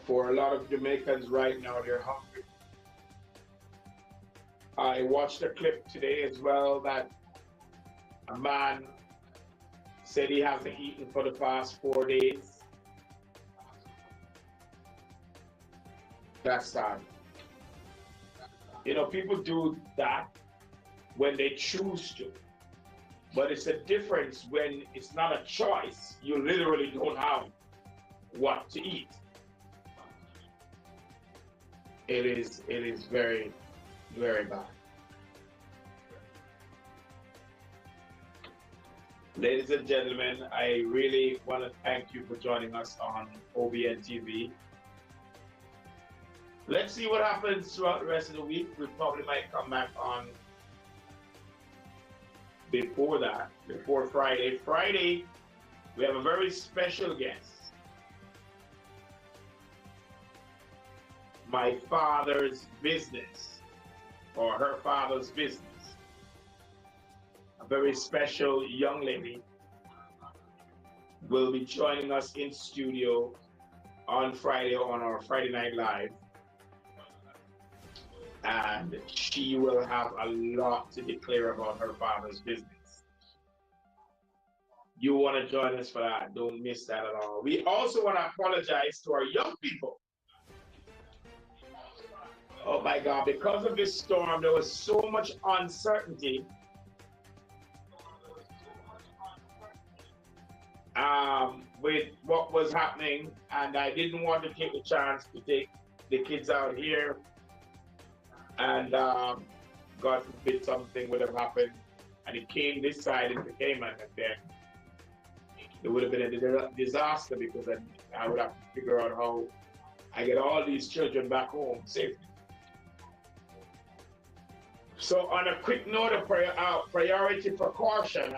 for a lot of Jamaicans right now. They're hungry. I watched a clip today as well that a man said he hasn't eaten for the past 4 days. That's sad. You know, people do that when they choose to, but it's a difference when it's not a choice. You literally don't have what to eat. It is very, very bad. Ladies and gentlemen, I really want to thank you for joining us on OBNTV. Let's see what happens throughout the rest of the week. We probably might come back on before that, before Friday. Friday, we have a very special guest. My father's business, or her father's business. A very special young lady will be joining us in studio on Friday on our Friday Night Live. And she will have a lot to declare about her father's business. You want to join us for that. Don't miss that at all. We also want to apologize to our young people. Oh my God, because of this storm, there was so much uncertainty. With what was happening, and I didn't want to take the chance to take the kids out here, and God forbid something would have happened, and it came this side into Cayman, and then it would have been a disaster, because I would have to figure out how I get all these children back home safely. So on a quick note of priority precaution,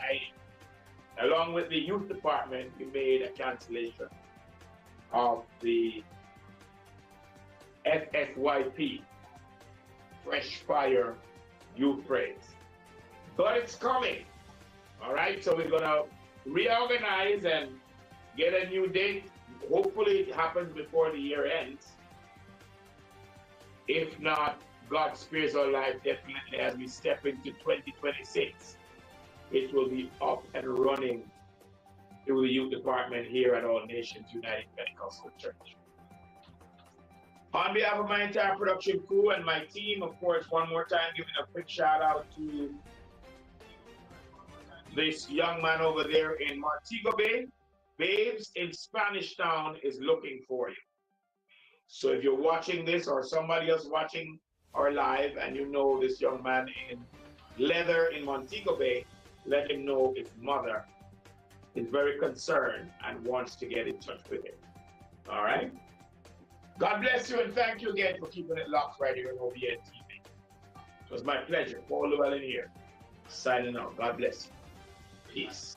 along with the youth department, we made a cancellation of the FFYP, Fresh Fire Youth Praise. But it's coming, all right? So we're gonna reorganize and get a new date. Hopefully it happens before the year ends. If not, God spares our life definitely as we step into 2026. It will be up and running through the youth department here at All Nations United Pentecostal Church. On behalf of my entire production crew and my team, of course, one more time, giving a quick shout out to this young man over there in Montego Bay. Babes in Spanish Town is looking for you. So if you're watching this or somebody else watching our live and you know this young man in leather in Montego Bay, let him know his mother is very concerned and wants to get in touch with him. All right? God bless you and thank you again for keeping it locked right here on OBNTV. It was my pleasure. Paul Llewellyn here, signing out. God bless you. Peace.